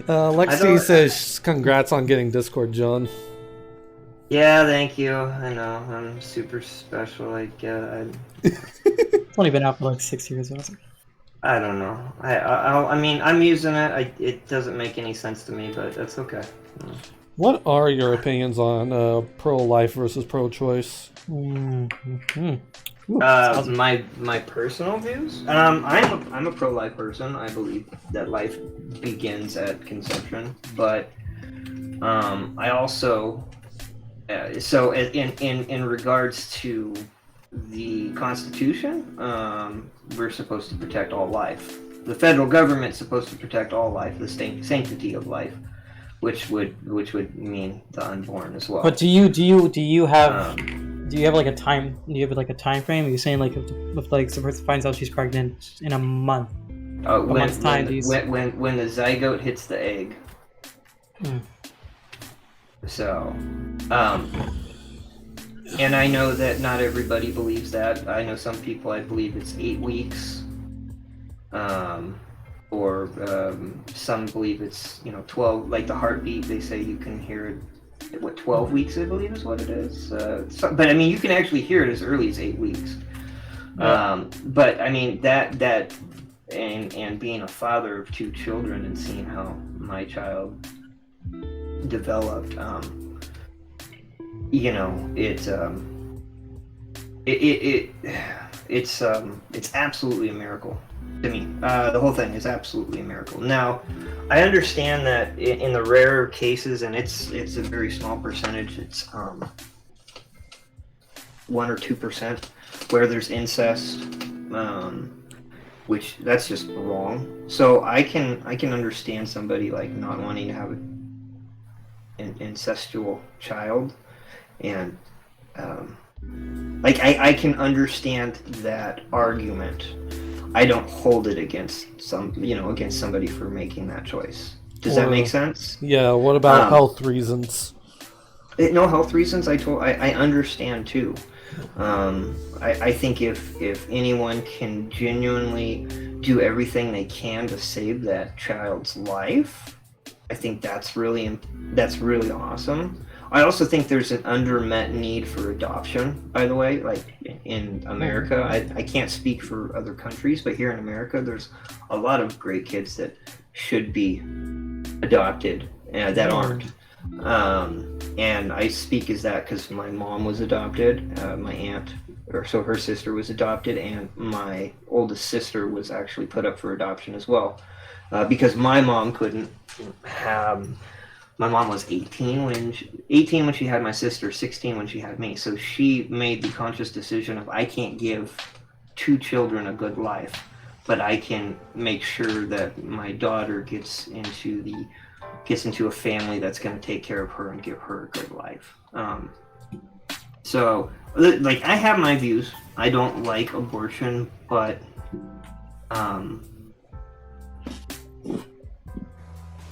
Lexi says congrats on getting Discord, John. Yeah, thank you. I know I'm super special. It's only been out for like 6 years. I don't know. I mean, I'm using it. It doesn't make any sense to me, but that's okay. What are your opinions on pro-life versus pro-choice? Mm-hmm. My personal views. I'm a pro-life person. I believe that life begins at conception, but I also so in regards to the Constitution, we're supposed to protect all life. The federal government's supposed to protect all life, the sanctity of life, which would mean the unborn as well. But do you have like a time? Do you have like a time frame? Are you saying like if like the person finds out she's pregnant in a month? When the zygote hits the egg. So, and I know that not everybody believes that. I know some people, I believe it's 8 weeks. Or some believe it's 12, like the heartbeat. They say you can hear it. 12 weeks, I believe, is what it is. But I mean, you can actually hear it as early as 8 weeks. Yeah. But I mean that and being a father of 2 children and seeing how my child developed, it's absolutely a miracle to me. The whole thing is absolutely a miracle. Now, I understand that in the rare cases, and it's a very small percentage, it's 1 or 2%, where there's incest, which that's just wrong. So I can understand somebody like not wanting to have an incestual child, and I can understand that argument. I don't hold it against somebody for making that choice. Does that make sense? Yeah. What about health reasons? No health reasons. I understand too. I think if anyone can genuinely do everything they can to save that child's life, I think that's really awesome. I also think there's an undermet need for adoption, by the way, like in America. I can't speak for other countries, but here in America, there's a lot of great kids that should be adopted that aren't. And I speak as that because my mom was adopted, my aunt, so her sister was adopted, and my oldest sister was actually put up for adoption as well, because my mom couldn't have. My mom was 18 when she had my sister, 16 when she had me. So she made the conscious decision of, I can't give 2 children a good life, but I can make sure that my daughter gets into a family that's going to take care of her and give her a good life. So, like, I have my views. I don't like abortion, but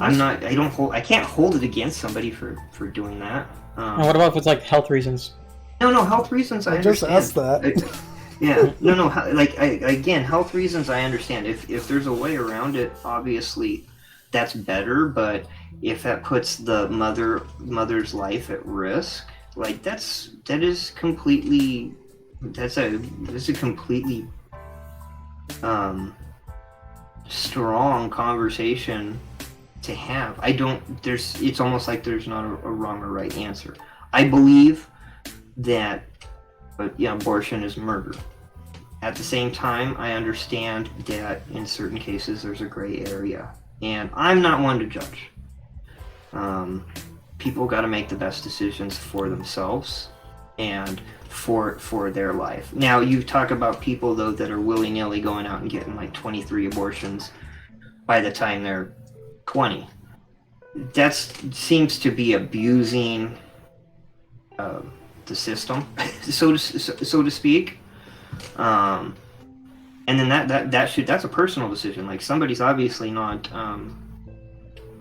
I can't hold it against somebody for doing that. And what about if it's like health reasons? No, health reasons I understand. Just asked that. Yeah, no, again, health reasons I understand. If there's a way around it, obviously that's better, but if that puts the mother's life at risk, like that's a completely strong conversation to have. It's almost like there's not a wrong or right answer. I believe that abortion is murder. At the same time, I understand that in certain cases there's a gray area, and I'm not one to judge. People got to make the best decisions for themselves and for their life. Now, you talk about people though that are willy-nilly going out and getting like 23 abortions by the time they're 20. That seems to be abusing the system, so to speak. And then that's a personal decision. Like, somebody's obviously not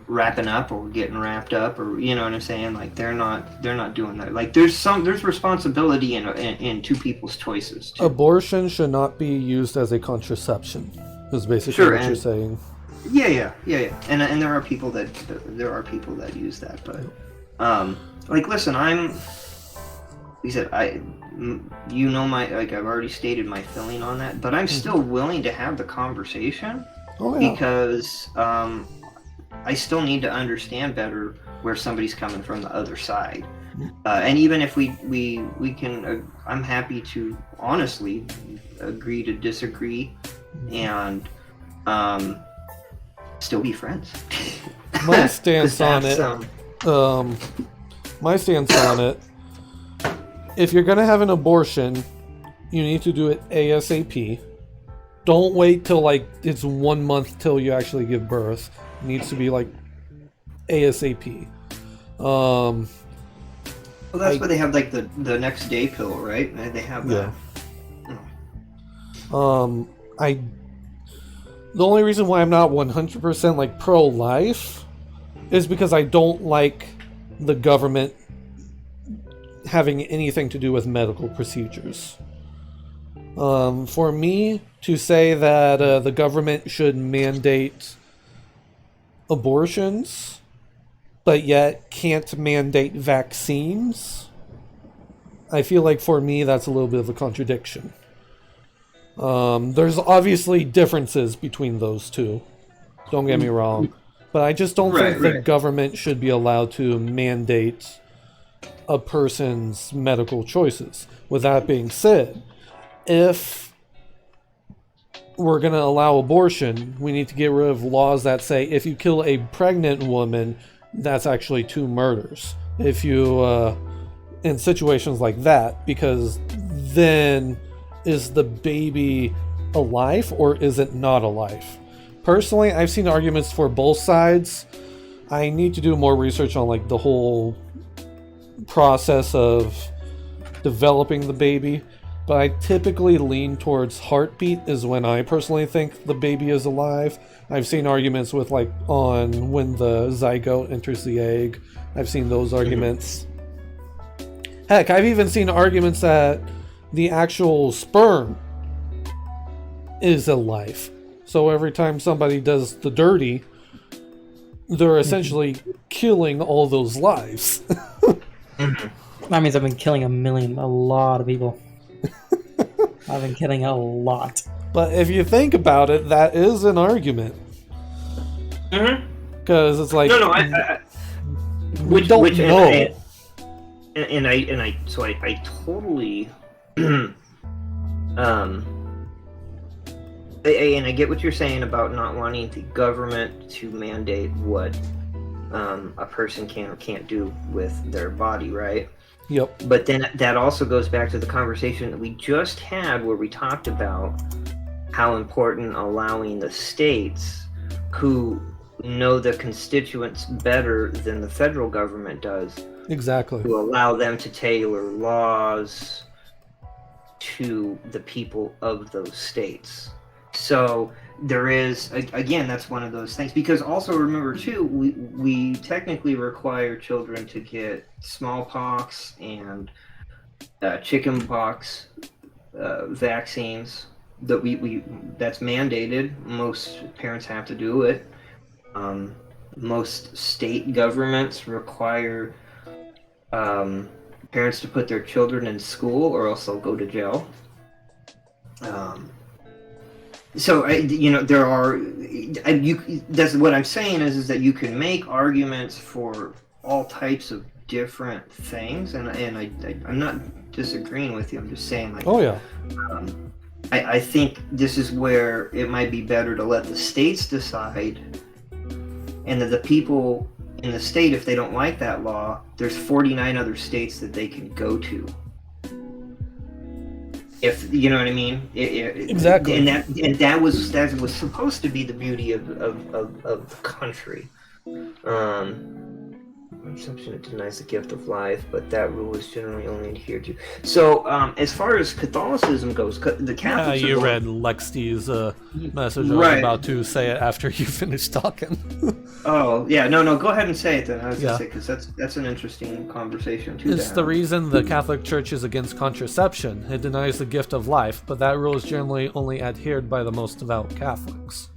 wrapping up or getting wrapped up, or you know what I'm saying. Like, they're not doing that. Like, there's responsibility in 2 people's choices too. Abortion should not be used as a contraception. Is basically what you're saying. Yeah. And there are people that use that, but like, listen, he said, I've already stated my feeling on that, but I'm still willing to have the conversation because I still need to understand better where somebody's coming from the other side. And even if we can, I'm happy to honestly agree to disagree and still be friends. My stance on it. My stance on it. If you're gonna have an abortion, you need to do it ASAP. Don't wait till like it's 1 month till you actually give birth. It needs to be like ASAP. Well, that's why they have like the next day pill, right? They have that. Yeah. The only reason why I'm not 100% like pro-life is because I don't like the government having anything to do with medical procedures. For me to say that the government should mandate abortions, but yet can't mandate vaccines, I feel like for me that's a little bit of a contradiction. There's obviously differences between those two, don't get me wrong, but I just don't think the government should be allowed to mandate a person's medical choices. With that being said, if we're going to allow abortion, we need to get rid of laws that say if you kill a pregnant woman, that's actually 2 murders. If you, in situations like that, because then is the baby alive or is it not alive? Personally, I've seen arguments for both sides. I need to do more research on like the whole process of developing the baby, but I typically lean towards heartbeat is when I personally think the baby is alive. I've seen arguments with like on when the zygote enters the egg. I've seen those arguments. Heck, I've even seen arguments that the actual sperm is alive. So every time somebody does the dirty, they're essentially killing all those lives. That means I've been killing a lot of people. I've been killing a lot. But if you think about it, that is an argument. Because it's like we don't know. And I totally and I get what you're saying about not wanting the government to mandate what a person can or can't do with their body, right? Yep. But then that also goes back to the conversation that we just had where we talked about how important allowing the states who know the constituents better than the federal government does. Exactly. To allow them to tailor laws to the people of those states. So there is, again, that's one of those things. Because also remember, too, we technically require children to get smallpox and chickenpox vaccines. That's mandated. Most parents have to do it. Most state governments require parents to put their children in school or else they'll go to jail. So there are. That's what I'm saying is that you can make arguments for all types of different things, and I'm not disagreeing with you. I'm just saying, like, oh yeah. I think this is where it might be better to let the states decide, and that the people in the state, if they don't like that law, there's 49 other states that they can go to. If you know what I mean, exactly, and that was supposed to be the beauty of the country. Assumption it denies the gift of life, but that rule is generally only adhered to. So, as far as Catholicism goes, the Catholics. You read Lexi's message. I was about to say it after you finished talking. Oh yeah, no, go ahead and say it then. I was gonna say, because that's an interesting conversation too. It's the reason the Catholic Church is against contraception. It denies the gift of life, but that rule is generally only adhered by the most devout Catholics.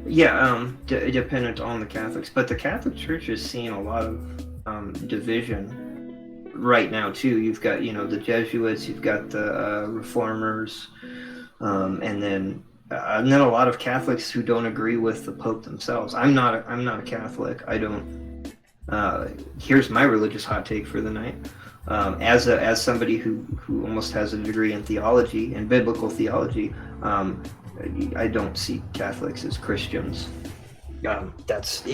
Dependent on the Catholics, but the Catholic Church is seeing a lot of division right now too. You've got the Jesuits, you've got the Reformers, and then a lot of Catholics who don't agree with the Pope themselves. I'm not a Catholic. I don't. Here's my religious hot take for the night. As somebody who almost has a degree in theology and biblical theology, I don't see Catholics as Christians. That's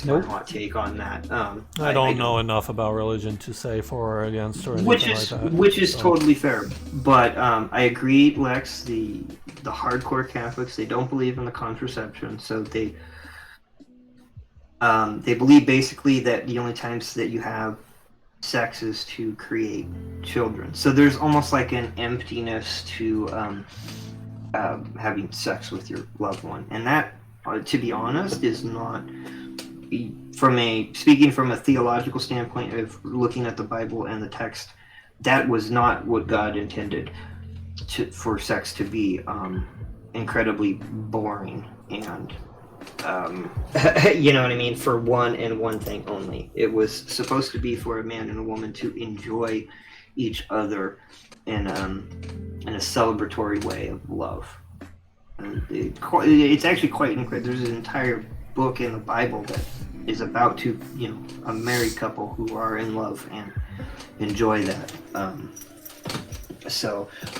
my hot take on that. I don't know enough about religion to say for or against or anything like that. Which is totally fair. But I agree, Lex. The hardcore Catholics, they don't believe in the contraception, so they believe basically that the only times that you have sex is to create children. So there's almost like an emptiness to having sex with your loved one, and that, to be honest, is not, speaking from a theological standpoint of looking at the Bible and the text, that was not what God intended for sex to be. Incredibly boring and you know what I mean, for one and one thing only. It was supposed to be for a man and a woman to enjoy each other in a celebratory way of love. And it's actually quite incredible. There's an entire book in the Bible that is about a married couple who are in love and enjoy that.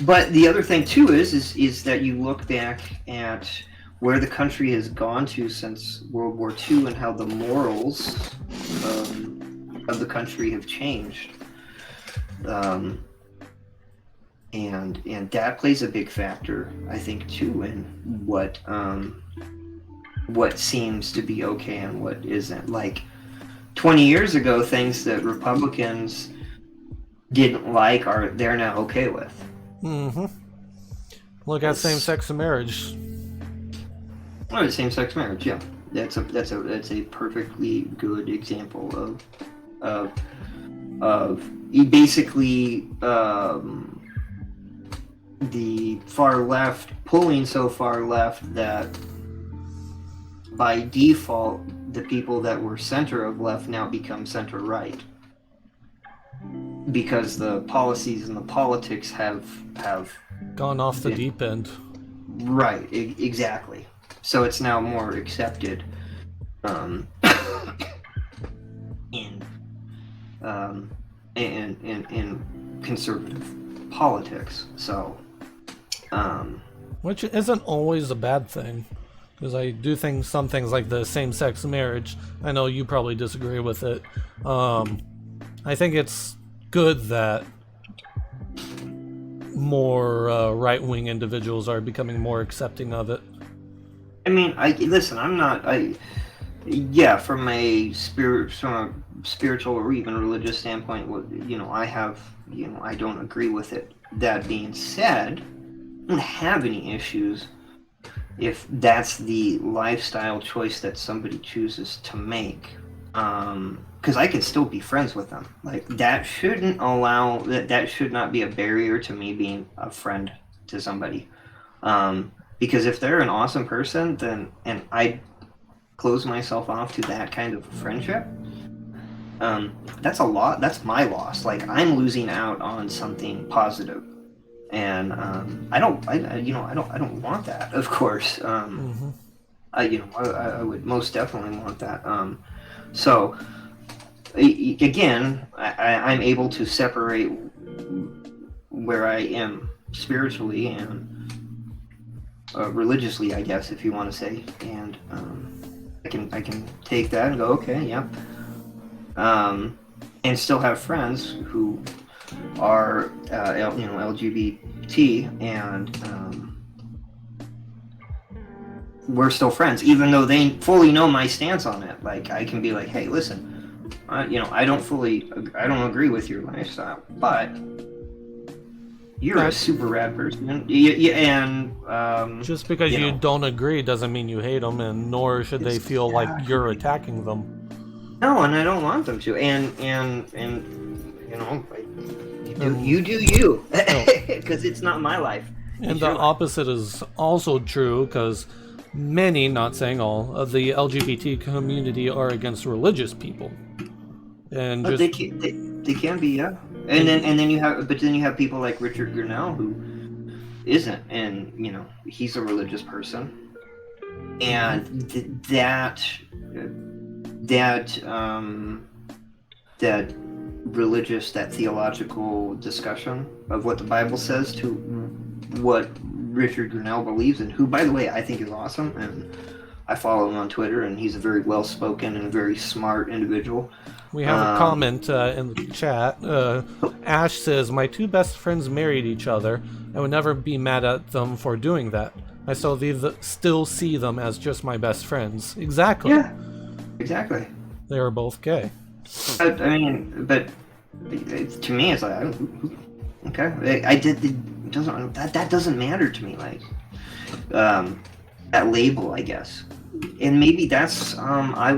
But the other thing too is that you look back at where the country has gone to since World War II and how the morals of the country have changed. And that plays a big factor, I think, too, in what seems to be okay and what isn't. Like 20 years ago, things that Republicans didn't like they're now okay with. Mm-hmm. Look at same-sex marriage. Oh, same-sex marriage, yeah. That's a perfectly good example of basically the far left pulling so far left that by default the people that were center of left now become center right, because the policies and the politics have gone off the deep end. Right, exactly. So it's now more accepted in conservative politics. So which isn't always a bad thing, because I do think some things like the same-sex marriage, I know you probably disagree with it, I think it's good that more right-wing individuals are becoming more accepting of it. I mean, from a spiritual or even religious standpoint, I don't agree with it. That being said, I don't have any issues if that's the lifestyle choice that somebody chooses to make, because I can still be friends with them. Like, that should not be a barrier to me being a friend to somebody, because if they're an awesome person, and I close myself off to that kind of friendship, that's my loss. Like, I'm losing out on something positive, and I don't want that, of course. I would most definitely want that. So again, I'm able to separate where I am spiritually and religiously, I guess, if you want to say, and I can take that and go, okay, yeah, and still have friends who are LGBT, and we're still friends, even though they fully know my stance on it. Like, I can be like, hey, listen, I don't agree with your lifestyle, but you're a super rad person, and just because you don't agree doesn't mean you hate them, and nor should they feel like you're attacking them. No, and I don't want them to. And you do you, because it's not my life. And the opposite is also true, because many, not saying all, of the LGBT community are against religious people. And But just they can be, yeah. And then you have people like Richard Grinnell who isn't, and he's a religious person, and that religious, that theological discussion of what the Bible says to what Richard Grinnell believes in, who, by the way, I think is awesome, and I follow him on Twitter, and he's a very well-spoken and very smart individual. we have a comment in the chat. Ash says, "My two best friends married each other. I would never be mad at them for doing that. I still see them as just my best friends." Exactly. Yeah, exactly. They are both gay. But to me, it's like, okay, it doesn't, that doesn't matter to me. Like, that label, I guess, and maybe that's I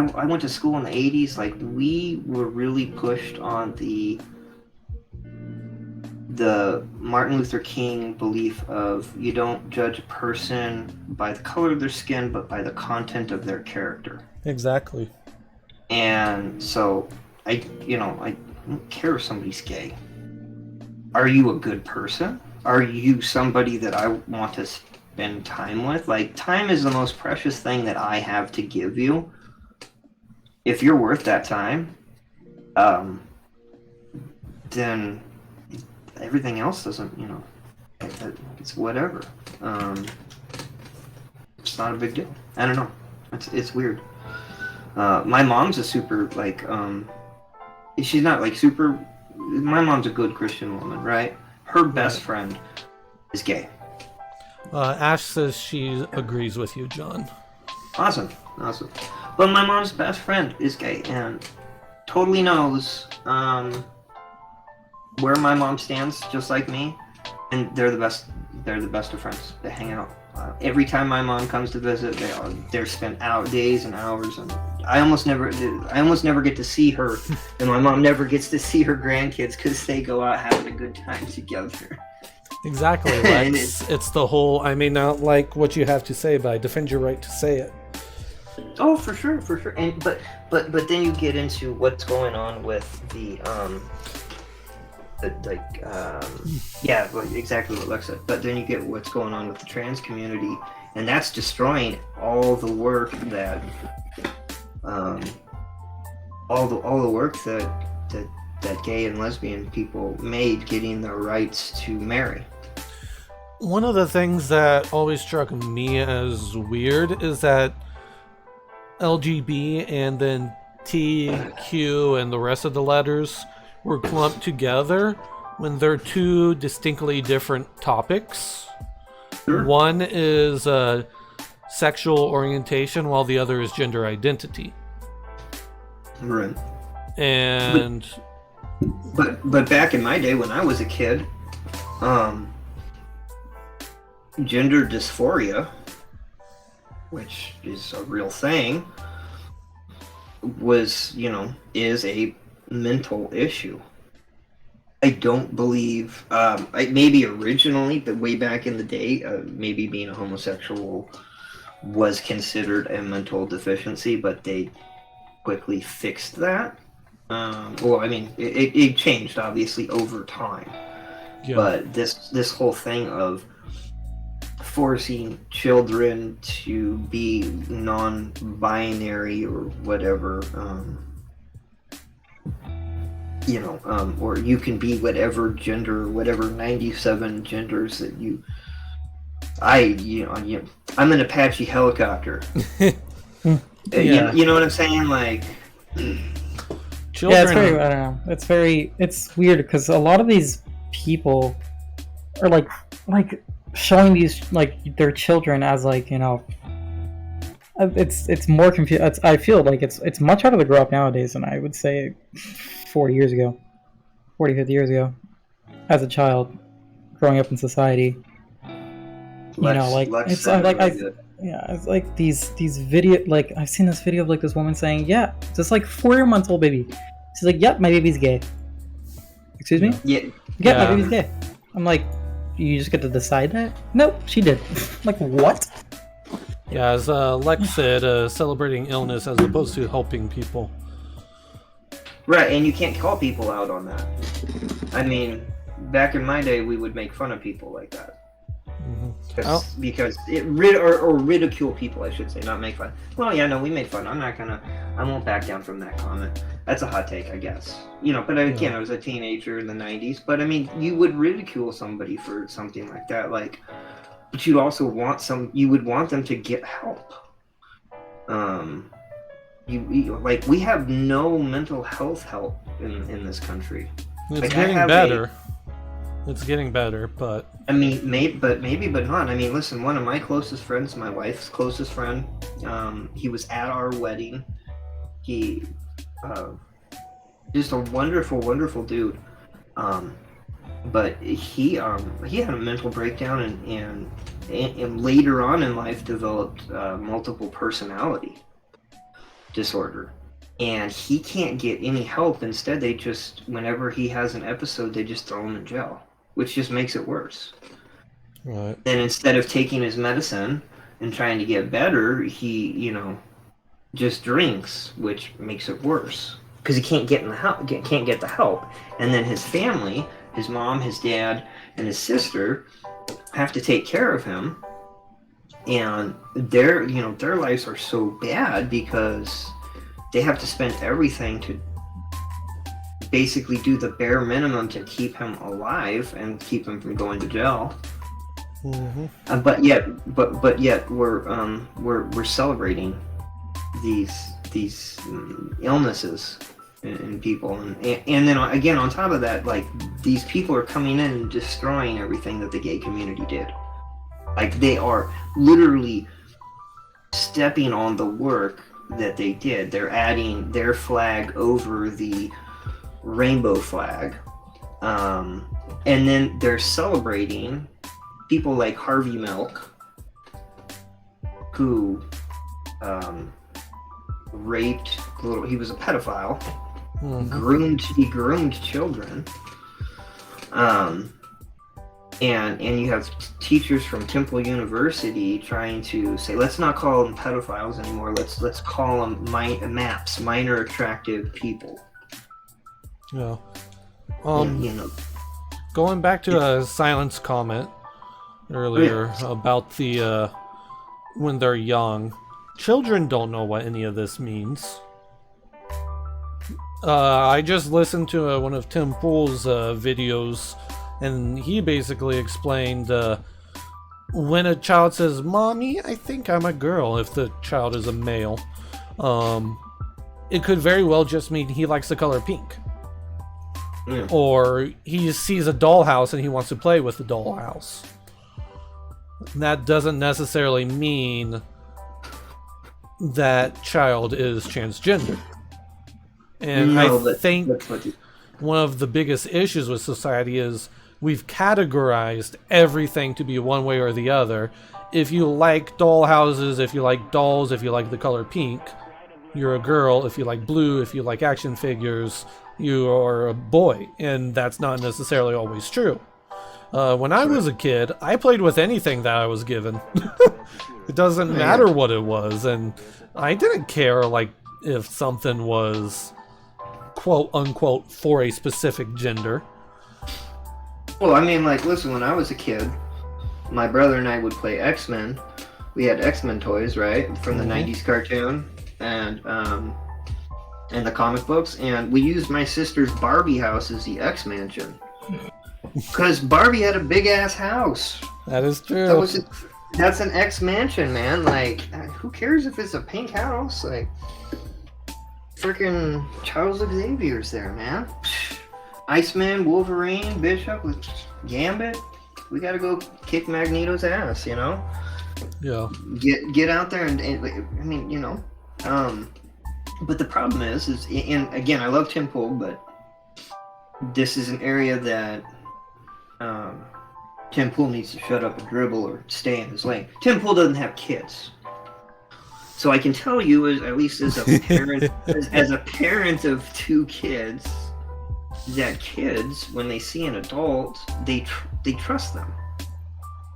went to school in the 80s. Like, we were really pushed on the Martin Luther King belief of you don't judge a person by the color of their skin, but by the content of their character. Exactly. And so I don't care if somebody's gay. Are you a good person? Are you somebody that I want to spend time with? Like, time is the most precious thing that I have to give you. If you're worth that time, then everything else doesn't, it's whatever. It's not a big deal. I don't know. It's weird. My mom's a super, like, she's not like super, my mom's a good Christian woman, right? Her best friend is gay. Ash says she agrees with you, John. Awesome. But my mom's best friend is gay and totally knows where my mom stands, just like me, and they're the best of friends. They hang out. Every time my mom comes to visit, they're spent out days and hours, and I almost never get to see her, and my mom never gets to see her grandkids because they go out having a good time together. Exactly, Lex. It's the whole, I may not like what you have to say, but I defend your right to say it. Oh, for sure. And but then you get into what's going on with yeah, exactly what Lex said. But then you get what's going on with the trans community, and that's destroying all the work that, all the work that gay and lesbian people made getting the rights to marry. One of the things that always struck me as weird is that LGB and then TQ and the rest of the letters were clumped together when they're two distinctly different topics. Sure. One is sexual orientation, while the other is gender identity. Right. And but back in my day when I was a kid, gender dysphoria, which is a real thing, is a mental issue. I don't believe, maybe originally, but way back in the day, maybe being a homosexual was considered a mental deficiency, but they quickly fixed that. It changed obviously over time. Yeah. But this whole thing of forcing children to be non-binary or whatever, or you can be whatever gender, whatever 97 genders that you. I'm an Apache helicopter. Yeah. You know what I'm saying? Like, children. Yeah, it's very. I don't know. It's weird because a lot of these people are like showing these like their children as it's more confused. I feel like it's much harder to grow up nowadays than I would say 40 50 years ago as a child growing up in society. It's like these video, like I've seen this video of like this woman saying, yeah, just like 4-month-old baby. She's like, yep, my baby's gay. Excuse me? Yeah, my baby's gay. I'm like, you just get to decide that? Nope, she did. Like, what? Yeah, as Lex said, celebrating illness as opposed to helping people. Right, and you can't call people out on that. I mean, back in my day, we would make fun of people like that. Because or ridicule people, I should say, not make fun. Well, yeah, no, we made fun. I won't back down from that comment. That's a hot take, I guess. But again, I was a teenager in the 90s. But I mean, you would ridicule somebody for something like that, but you'd also you would want them to get help. We have no mental health help in this country. It's getting better. It's getting better, but I mean, maybe, but not. I mean, listen, one of my closest friends, my wife's closest friend, he was at our wedding. He, just a wonderful, wonderful dude. But he had a mental breakdown and later on in life developed multiple personality disorder. And he can't get any help. Instead, they just, whenever he has an episode, they just throw him in jail, which just makes it worse. Right. And instead of taking his medicine and trying to get better, he, just drinks, which makes it worse because he can't get the help. And then his family, his mom, his dad, and his sister have to take care of him. And their lives are so bad because they have to spend everything to basically do the bare minimum to keep him alive and keep him from going to jail. Mm-hmm. But yet we're celebrating these illnesses in people, and then again on top of that, these people are coming in and destroying everything that the gay community did. They are literally stepping on the work that they did. They're adding their flag over the rainbow flag, and then they're celebrating people like Harvey Milk, who raped he was a pedophile. Mm-hmm. He groomed children, and you have teachers from Temple University trying to say, let's not call them pedophiles anymore. Let's call them MAPS, minor attractive people. Yeah. Going back to a Silence comment earlier about the when they're young, children don't know what any of this means. I just listened to one of Tim Pool's videos, and he basically explained when a child says, "Mommy, I think I'm a girl," if the child is a male, it could very well just mean he likes the color pink. Yeah. Or he sees a dollhouse and he wants to play with the dollhouse. That doesn't necessarily mean that child is transgender. And I think one of the biggest issues with society is we've categorized everything to be one way or the other. If you like dollhouses, if you like dolls, if you like the color pink, you're a girl. If you like blue, if you like action figures, you are a boy. And that's not necessarily always true. When I was a kid, I played with anything that I was given. It doesn't matter what it was. And I didn't care if something was quote unquote for a specific gender. Well, I mean, listen, when I was a kid, my brother and I would play X-Men. We had X-Men toys, right, from the 90s cartoon and the comic books, and we used my sister's Barbie house as the X-Mansion. Because Barbie had a big-ass house. That is true. That's an X-Mansion, man. Who cares if it's a pink house? Freaking Charles Xavier's there, man. Iceman, Wolverine, Bishop, with Gambit. We gotta go kick Magneto's ass, Yeah. Get out there and I mean, But the problem is, and again, I love Tim Pool, but this is an area that Tim Pool needs to shut up and dribble or stay in his lane. Tim Pool doesn't have kids. So I can tell you, at least as a parent, as a parent of two kids, that kids, when they see an adult, they trust them.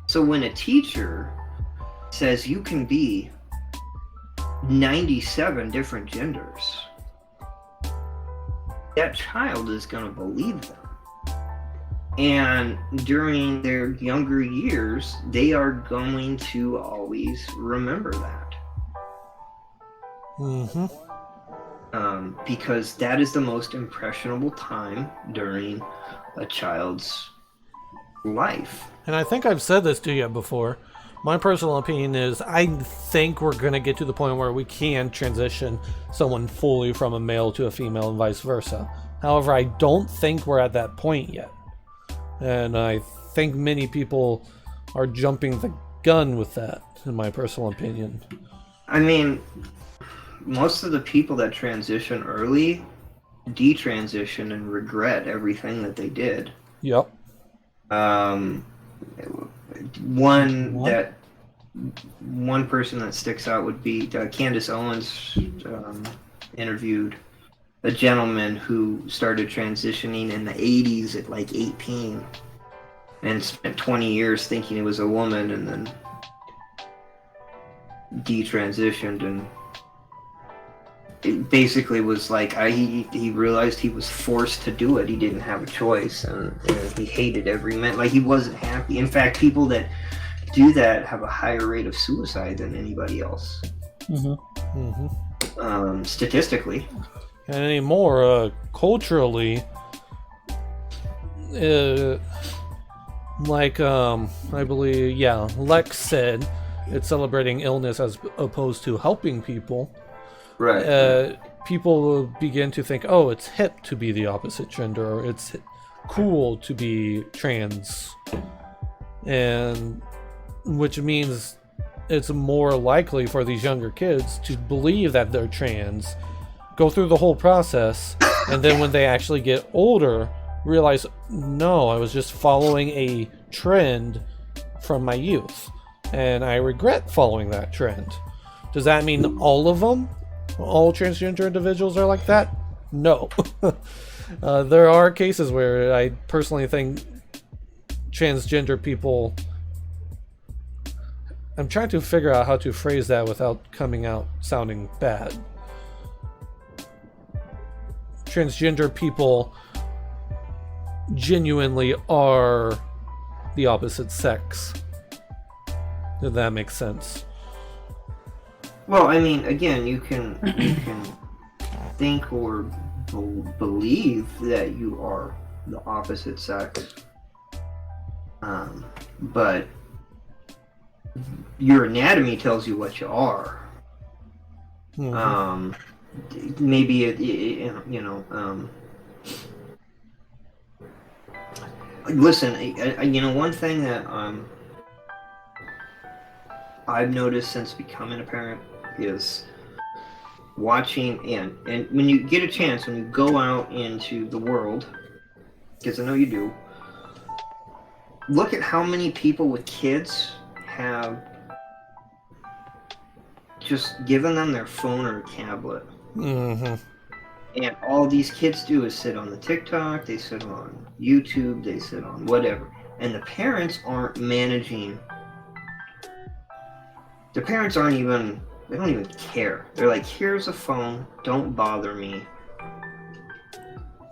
So when a teacher says you can be 97 different genders, that child is going to believe them. And during their younger years, they are going to always remember that. Mm-hmm. Because that is the most impressionable time during a child's life. And I think I've said this to you before. My personal opinion is I think we're going to get to the point where we can transition someone fully from a male to a female and vice versa. However, I don't think we're at that point yet. And I think many people are jumping the gun with that, in my personal opinion. I mean, most of the people that transition early detransition and regret everything that they did. Yep. One person that sticks out would be Candace Owens interviewed a gentleman who started transitioning in the 80s at like 18 and spent 20 years thinking he was a woman and then detransitioned, and it basically was like he realized he was forced to do it. He didn't have a choice, and he hated every minute. Like, he wasn't happy. In fact, people that do that have a higher rate of suicide than anybody else. Statistically. And anymore, culturally, like I believe, Lex said, it's celebrating illness as opposed to helping people. Right. People will begin to think, oh, it's hip to be the opposite gender, or it's cool to be trans, and which means it's more likely for these younger kids to believe that they're trans, go through the whole process, and then when they actually get older, realize, no, I was just following a trend from my youth, and I regret following that trend. Does that mean all of them? All transgender individuals are like that? No. There are cases where I personally think transgender people... I'm trying to figure out how to phrase that without coming out sounding bad. Transgender people genuinely are the opposite sex. If that makes sense. Well, I mean, again, you can think or believe that you are the opposite sex, but your anatomy tells you what you are. Maybe listen, one thing that I've noticed since becoming a parent is watching, and when you get a chance, when you go out into the world, because I know you do, look at how many people with kids have just given them their phone or a tablet. And all these kids do is sit on the TikTok, they sit on YouTube, they sit on whatever. And the parents aren't managing. The parents they don't even care. They're like, here's a phone, don't bother me,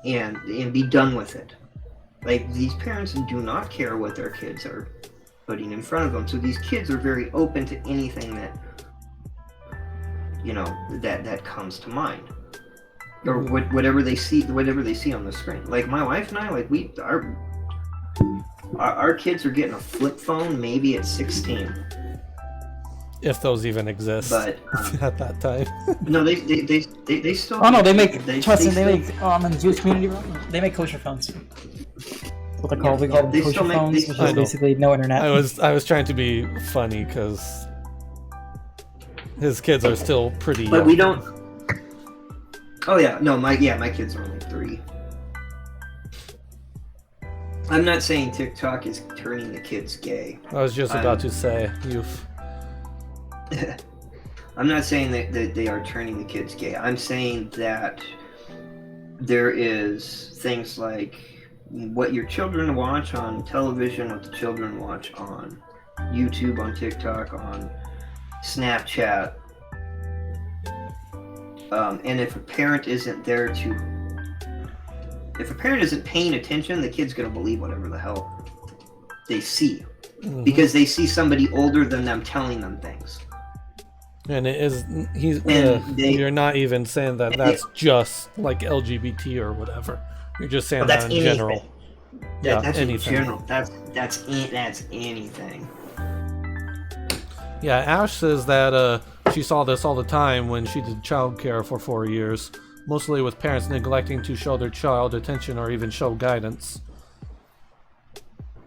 and be done with it. Like, these parents do not care what their kids are putting in front of them. So these kids are very open to anything that, that comes to mind. Or whatever they see on the screen. Like, my wife and I, like, our kids are getting a flip phone maybe at 16. If those even exist, but at that time. No, they still. Oh no, they make. Trust me, they make. In the Jewish community, they make kosher phones. What they call them kosher phones, which is basically no internet. I was trying to be funny because his kids are still pretty young. But we don't. Oh yeah, no, my kids are only 3. I'm not saying TikTok is turning the kids gay. I was just about to say, I'm not saying that they are turning the kids gay. I'm saying that there is things like what your children watch on television, what the children watch on YouTube, on TikTok, on Snapchat, and if a parent isn't there if a parent isn't paying attention, the kid's gonna believe whatever the hell they see, because they see somebody older than them telling them things. And you're not even saying that that's just like LGBT or whatever. You're just saying that in anything. general. That's anything. in general. That's anything. Yeah, Ash says that she saw this all the time when she did childcare for 4 years, mostly with parents neglecting to show their child attention or even show guidance.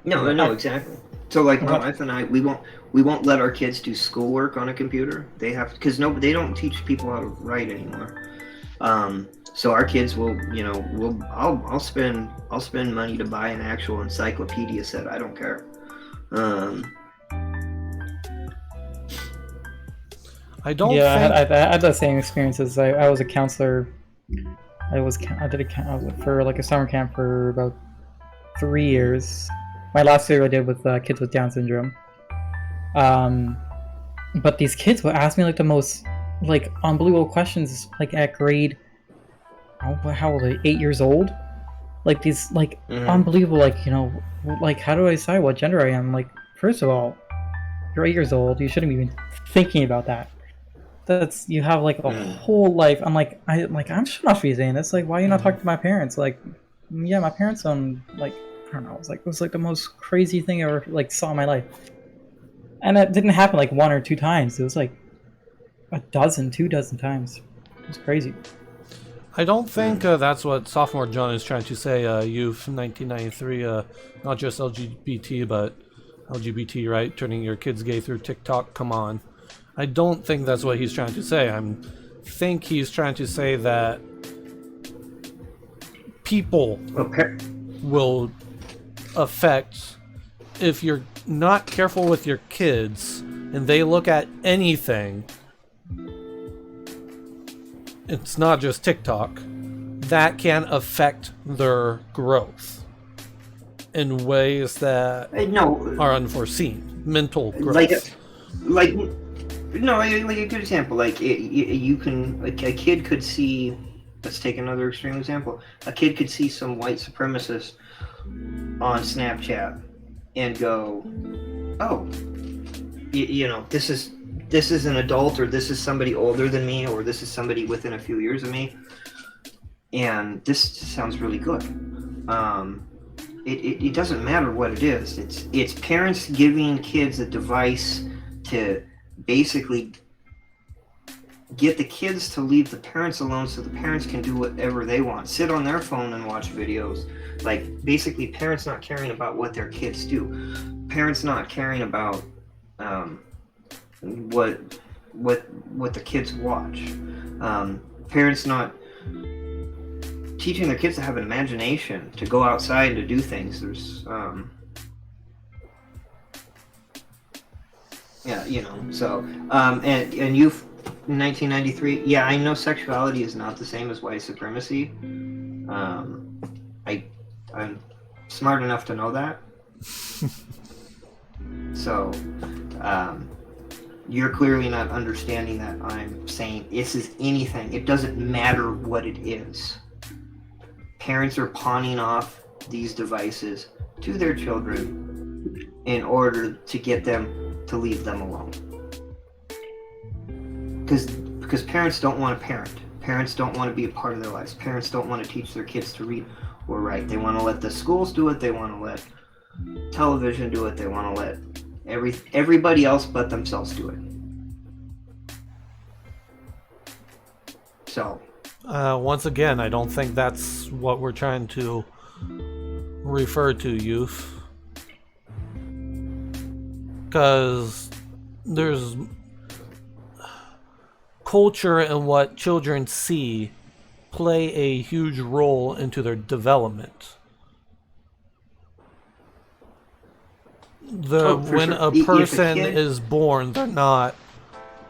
No, exactly. So like my wife and I, we won't let our kids do schoolwork on a computer. They have, because they don't teach people how to write anymore. So our kids will, I'll spend money to buy an actual encyclopedia set. I don't care. I don't. Yeah, think... I had the same experiences. I was a counselor. I was for like a summer camp for about 3 years. My last year I did with kids with Down syndrome. But these kids would ask me like the most like unbelievable questions, like at grade. How old are they? 8 years old? Like these like unbelievable, like like how do I decide what gender I am? Like, first of all, you're 8 years old. You shouldn't be even thinking about that. You have like a whole life. I'm like I should not be saying this. Like, why are you not talking to my parents? Like, yeah, my parents like, I don't know. It was like the most crazy thing I ever like saw in my life. And it didn't happen like 1 or 2 times. It was like 2 dozen times. It was crazy. I don't think that's what sophomore John is trying to say. Youth 1993, not just LGBT, but LGBT, right? Turning your kids gay through TikTok. Come on. I don't think that's what he's trying to say. I think he's trying to say that people will affect, if you're not careful with your kids and they look at anything, it's not just TikTok, that can affect their growth in ways that are unforeseen. Mental growth. Like a good example. Like you can, like a kid could see. Let's take another extreme example. A kid could see some white supremacist on Snapchat and go, "Oh, this is an adult, or this is somebody older than me, or this is somebody within a few years of me, and this sounds really good." It doesn't matter what it is. It's parents giving kids a device to basically get the kids to leave the parents alone so the parents can do whatever they want. Sit on their phone and watch videos. Like, basically parents not caring about what their kids do. Parents not caring about what the kids watch. Parents not teaching their kids to have an imagination, to go outside and to do things. There's and youth 1993, yeah, I know sexuality is not the same as white supremacy. I'm smart enough to know that. So you're clearly not understanding that I'm saying this is anything. It doesn't matter what it is. Parents are pawning off these devices to their children in order to get them to leave them alone. Because parents don't want to parent. Parents don't want to be a part of their lives. Parents don't want to teach their kids to read or write. They want to let the schools do it. They want to let television do it. They want to let everybody else but themselves do it. So once again, I don't think that's what we're trying to refer to, youth. Because there's culture and what children see play a huge role into their development. When a person is born, they're not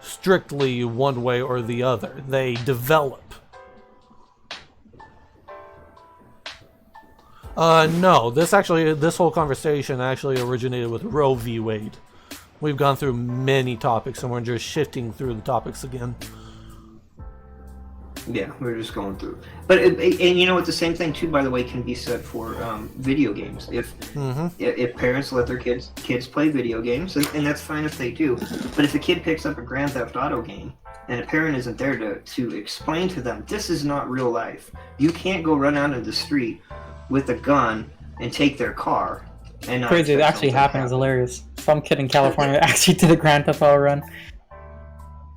strictly one way or the other. They develop. No, this whole conversation actually originated with Roe v. Wade. We've gone through many topics, and we're just shifting through the topics again. Yeah, we're just going through. But and you know what? The same thing too, by the way, can be said for video games. If parents let their kids play video games, and that's fine if they do. But if a kid picks up a Grand Theft Auto game and a parent isn't there to explain to them, this is not real life. You can't go run out in the street with a gun and take their car. And Crazy, it actually happened. It's hilarious. Some kid in California actually did a Grand Theft Auto run.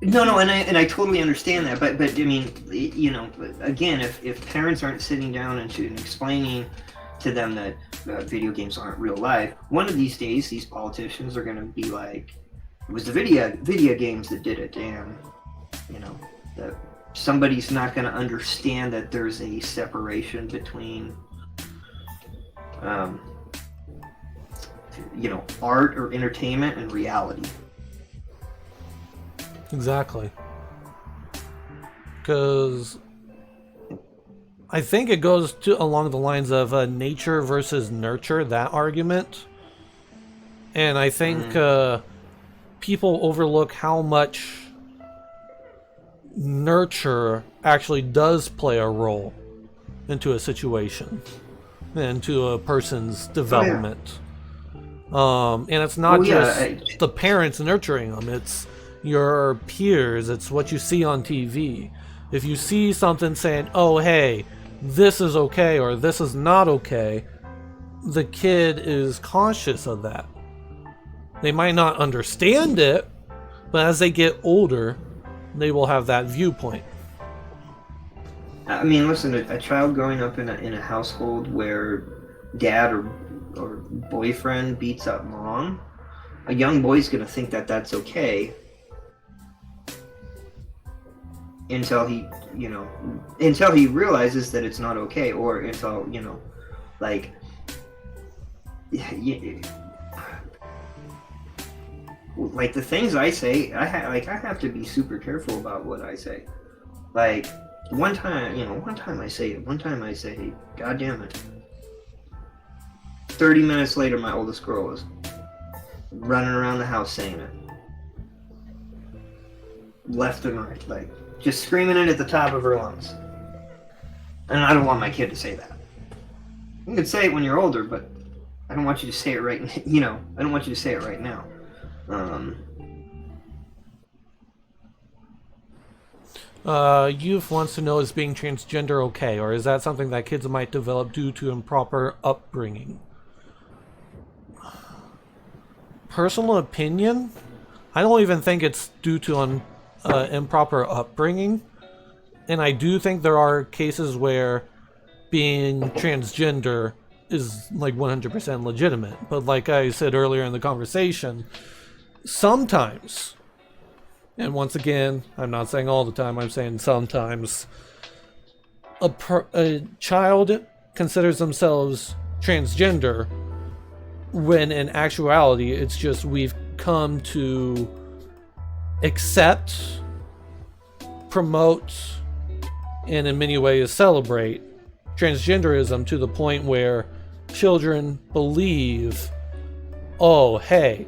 No, and I totally understand that, but I mean, you know, again, if parents aren't sitting down and explaining to them that video games aren't real life, one of these days these politicians are going to be like, it was the video games that did it, and you know, that somebody's not going to understand that there's a separation between, you know, art or entertainment and reality. Exactly. Because I think it goes along the lines of nature versus nurture, that argument. And I think people overlook how much nurture actually does play a role into a situation, into a person's development. And it's not just the parents nurturing them, it's your peers, it's what you see on TV. If you see something saying, oh hey, this is okay or this is not okay, the kid is conscious of that. They might not understand it, but as they get older, they will have that viewpoint. I mean, listen, a child growing up in a household where dad or boyfriend beats up mom, a young boy's gonna think that that's okay. Until he realizes that it's not okay, or until, you know, like, like the things I say, I have to be super careful about what I say. Like, one time I say it, God damn it. 30 minutes later, my oldest girl was running around the house saying it. Left and right, like, just screaming it at the top of her lungs. And I don't want my kid to say that. You can say it when you're older, but I don't want you to say it right now. You know, I don't want you to say it right now. Youth wants to know, is being transgender okay, or is that something that kids might develop due to improper upbringing? Personal opinion, I don't even think it's due to improper upbringing, and I do think there are cases where being transgender is like 100% legitimate, but like I said earlier in the conversation, sometimes, and once again, I'm not saying all the time, I'm saying sometimes, a child considers themselves transgender when in actuality it's just we've come to accept, promote, and in many ways celebrate transgenderism to the point where children believe, oh hey,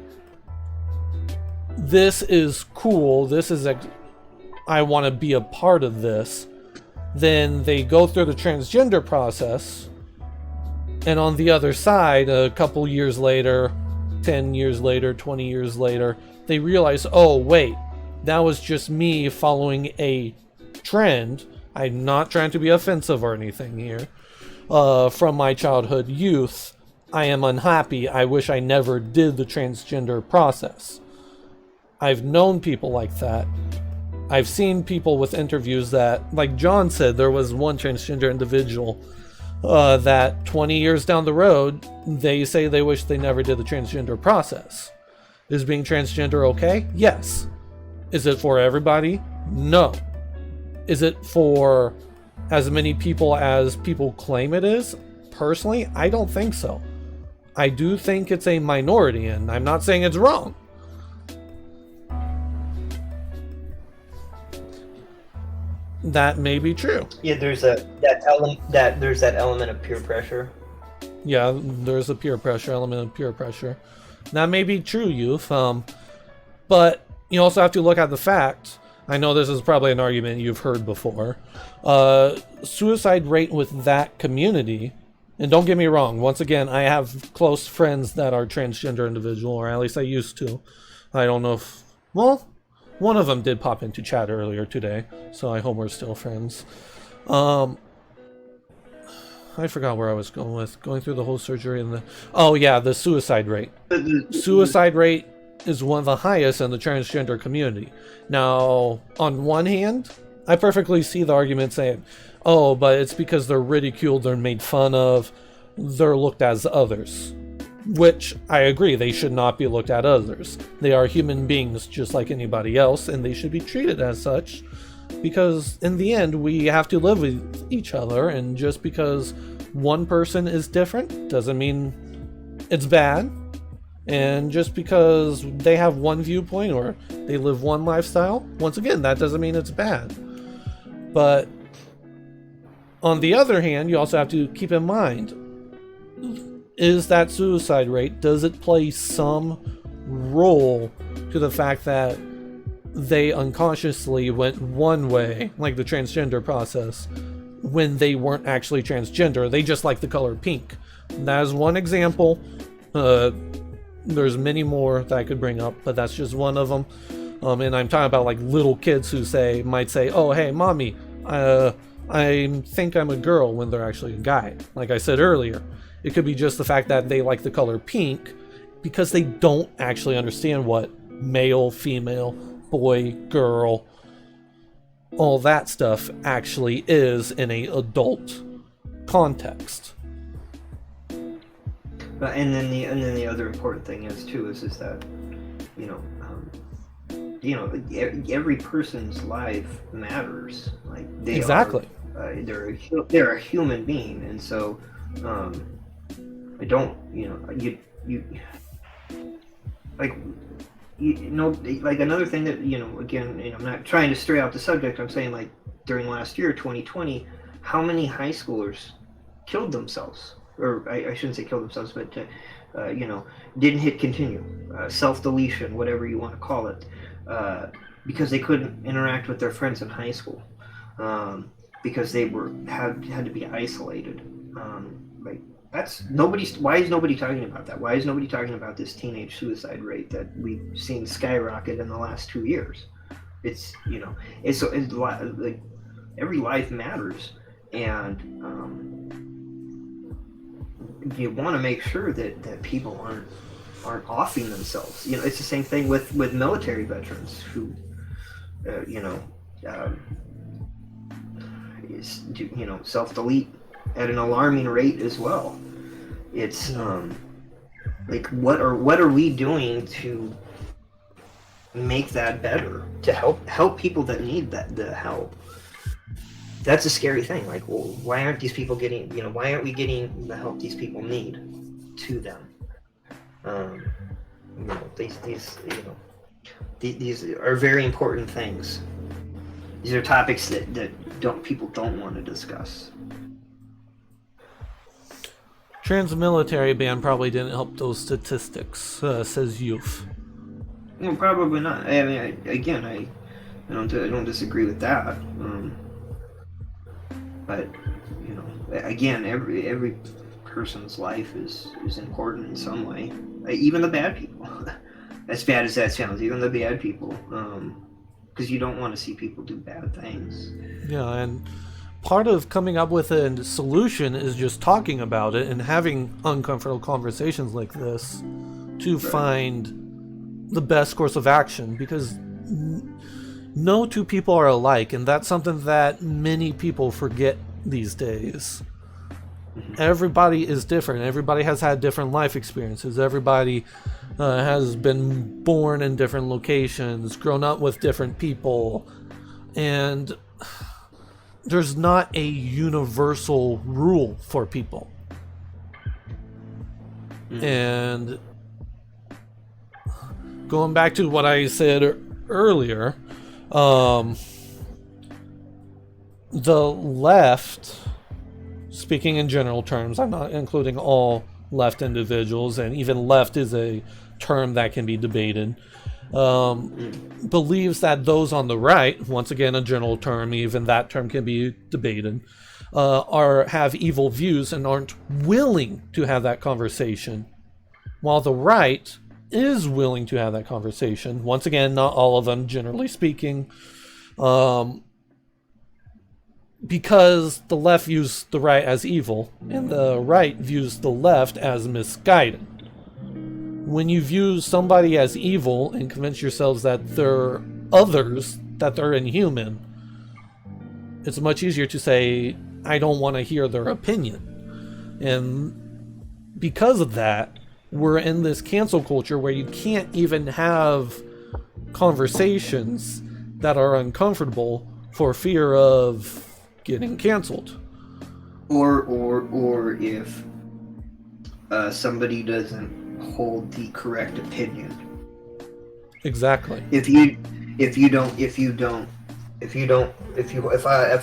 this is cool, this is I want to be a part of this. Then they go through the transgender process, and on the other side, a couple years later, 10 years later, 20 years later, they realize, oh wait, that was just me following a trend. I'm not trying to be offensive or anything here. From my childhood youth, I am unhappy. I wish I never did the transgender process. I've known people like that. I've seen people with interviews that, like John said, there was one transgender individual that 20 years down the road, they say they wish they never did the transgender process. Is being transgender okay? Yes. Is it for everybody? No. Is it for as many people as people claim it is? Personally, I don't think so. I do think it's a minority, and I'm not saying it's wrong. That may be true. Yeah, there's that element of peer pressure. Yeah, there's a peer pressure element of peer pressure. That may be true, youth. But you also have to look at the fact, I know this is probably an argument you've heard before, suicide rate with that community, and don't get me wrong, once again, I have close friends that are transgender individual, or at least I used to. I don't know if, well, one of them did pop into chat earlier today, so I hope we're still friends. I forgot where I was going with, going through the whole surgery and the, oh yeah, the suicide rate. Suicide rate is one of the highest in the transgender community. Now, on one hand, I perfectly see the argument saying, oh, but it's because they're ridiculed, they're made fun of, they're looked as others. Which, I agree, they should not be looked at others. They are human beings just like anybody else, and they should be treated as such. Because, in the end, we have to live with each other, and just because one person is different doesn't mean it's bad. And just because they have one viewpoint or they live one lifestyle, once again, that doesn't mean it's bad. But on the other hand, you also have to keep in mind, is that suicide rate, does it play some role to the fact that they unconsciously went one way, like the transgender process, when they weren't actually transgender? They just like the color pink. That is one example. There's many more that I could bring up, but that's just one of them. And I'm talking about like little kids who might say, oh, hey, mommy, I think I'm a girl, when they're actually a guy. Like I said earlier, it could be just the fact that they like the color pink because they don't actually understand what male, female, boy, girl, all that stuff actually is in a adult context. And then the other important thing is that every person's life matters. Like they exactly. They're a human being, and so I don't like another thing that again, I'm not trying to stray off the subject. I'm saying, like, during last year, 2020, how many high schoolers killed themselves? Or I shouldn't say kill themselves, but didn't hit continue, self-deletion, whatever you want to call it, because they couldn't interact with their friends in high school, because they had to be isolated. Like, why is nobody talking about that? Why is nobody talking about this teenage suicide rate that we've seen skyrocket in the last 2 years? It's like every life matters, and you want to make sure that people aren't offing themselves. It's the same thing with military veterans who self-delete at an alarming rate as well. It's like, what are we doing to make that better, to help people that need the help? That's a scary thing. Like, well, why aren't these people getting, why aren't we getting the help these people need to them? These are very important things. These are topics that people don't want to discuss. Trans-military ban probably didn't help those statistics, says Youth. Well, probably not. I mean, I don't disagree with that. But again, every person's life is important in some way. Even the bad people. As bad as that sounds, even the bad people, because you don't want to see people do bad things. Yeah, and part of coming up with a solution is just talking about it and having uncomfortable conversations like this to find the best course of action, because no two people are alike, and that's something that many people forget these days. Everybody is different. Everybody has had different life experiences. Everybody has been born in different locations, grown up with different people, and there's not a universal rule for people. And going back to what I said earlier, the left, speaking in general terms, I'm not including all left individuals, and even left is a term that can be debated. believes that those on the right, once again a general term, even that term can be debated, have evil views and aren't willing to have that conversation, while the right is willing to have that conversation. Once again, not all of them, generally speaking, because the left views the right as evil and the right views the left as misguided. When you view somebody as evil and convince yourselves that they're others, that they're inhuman, it's much easier to say, I don't want to hear their opinion. And because of that, we're in this cancel culture where you can't even have conversations that are uncomfortable for fear of getting canceled. Or if somebody doesn't hold the correct opinion. Exactly. If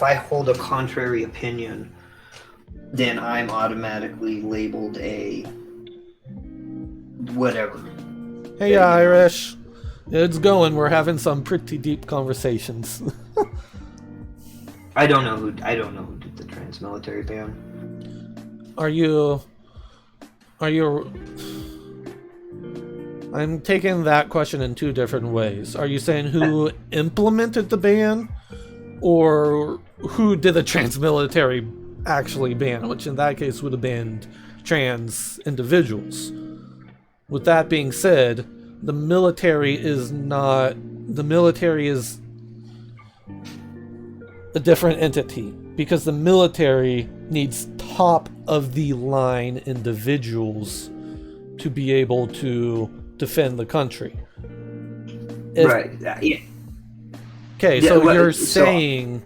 I hold a contrary opinion, then I'm automatically labeled a whatever. Hey Irish, it's going. We're having some pretty deep conversations. I don't know who did the trans military ban. Are you? I'm taking that question in two different ways. Are you saying who implemented the ban, or who did the trans military actually ban, which in that case would have banned trans individuals? With that being said, the military is a different entity, because the military needs top of the line individuals to be able to defend the country. Right. Yeah. Okay, so you're saying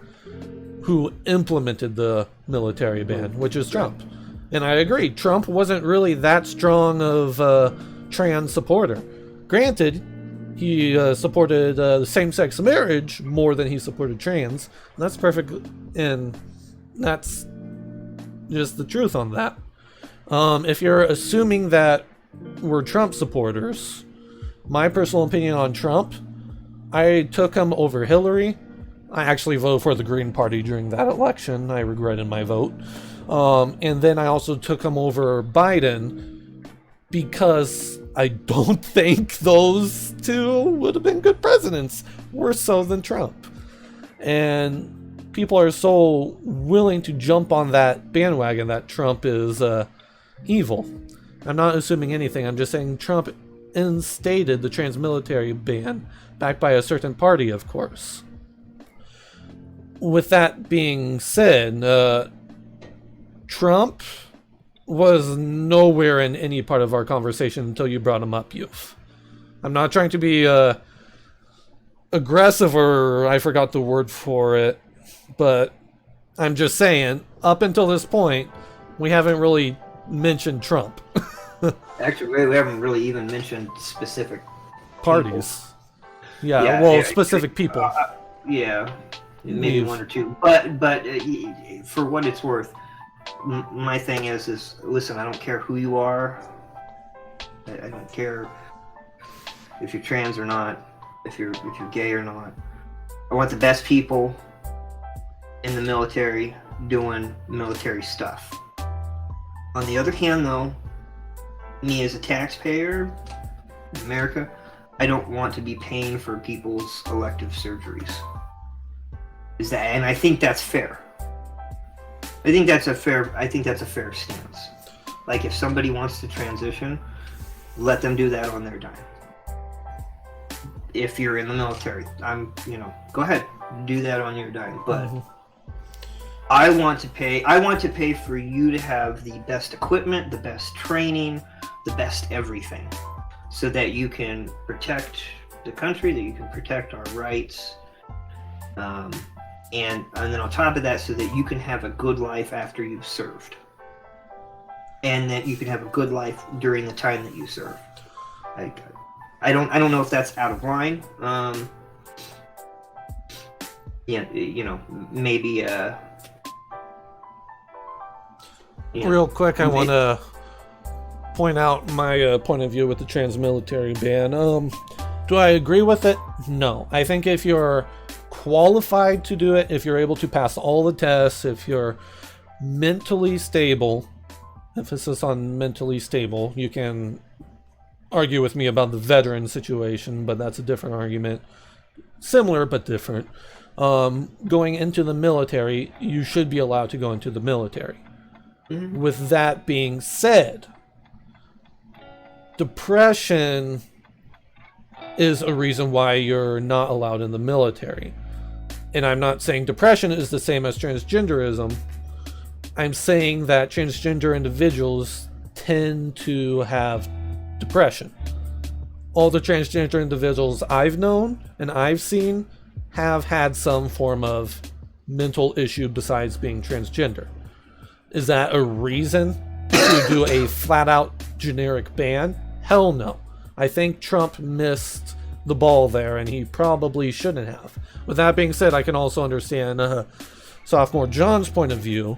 who implemented the military ban, which is Trump. And I agree, Trump wasn't really that strong of a trans supporter. Granted, he supported the same-sex marriage more than he supported trans. And that's perfect, and that's just the truth on that. If you're assuming that we're Trump supporters, my personal opinion on Trump, I took him over Hillary. I actually voted for the Green Party during that election. I regretted my vote. And then I also took him over Biden because I don't think those two would have been good presidents, worse so than Trump. And people are so willing to jump on that bandwagon that Trump is evil. I'm not assuming anything. I'm just saying Trump instated the trans military ban, backed by a certain party, of course. With that being said, Trump was nowhere in any part of our conversation until you brought him up, Youth. I'm not trying to be aggressive, or I forgot the word for it, but I'm just saying, up until this point, we haven't really mentioned Trump. Actually, we haven't really even mentioned specific parties. Yeah, specific people. Yeah, maybe one or two. But for what it's worth, my thing is listen, I don't care who you are. I don't care if you're trans or not, if you're gay or not. I want the best people in the military doing military stuff. On the other hand, though, me as a taxpayer in America, I don't want to be paying for people's elective surgeries. And I think that's fair. I think that's a fair stance. Like, if somebody wants to transition, let them do that on their dime. If you're in the military, go ahead, do that on your dime. But I want to pay for you to have the best equipment, the best training, the best everything, so that you can protect the country, that you can protect our rights, and then on top of that, so that you can have a good life after you've served, and that you can have a good life during the time that you serve. I don't know if that's out of line. Maybe. Real quick, I want to point out my point of view with the trans military ban. Do I agree with it? No. I think if you're qualified to do it, if you're able to pass all the tests, if you're mentally stable, emphasis on mentally stable, you can argue with me about the veteran situation, but that's a different argument. Similar, but different. Going into the military, you should be allowed to go into the military. Mm-hmm. With that being said, depression is a reason why you're not allowed in the military. And I'm not saying depression is the same as transgenderism. I'm saying that transgender individuals tend to have depression. All the transgender individuals I've known and I've seen have had some form of mental issue besides being transgender. Is that a reason to do a flat out generic ban? Hell no. I think Trump missed the ball there, and he probably shouldn't have. With that being said, I can also understand Sophomore John's point of view.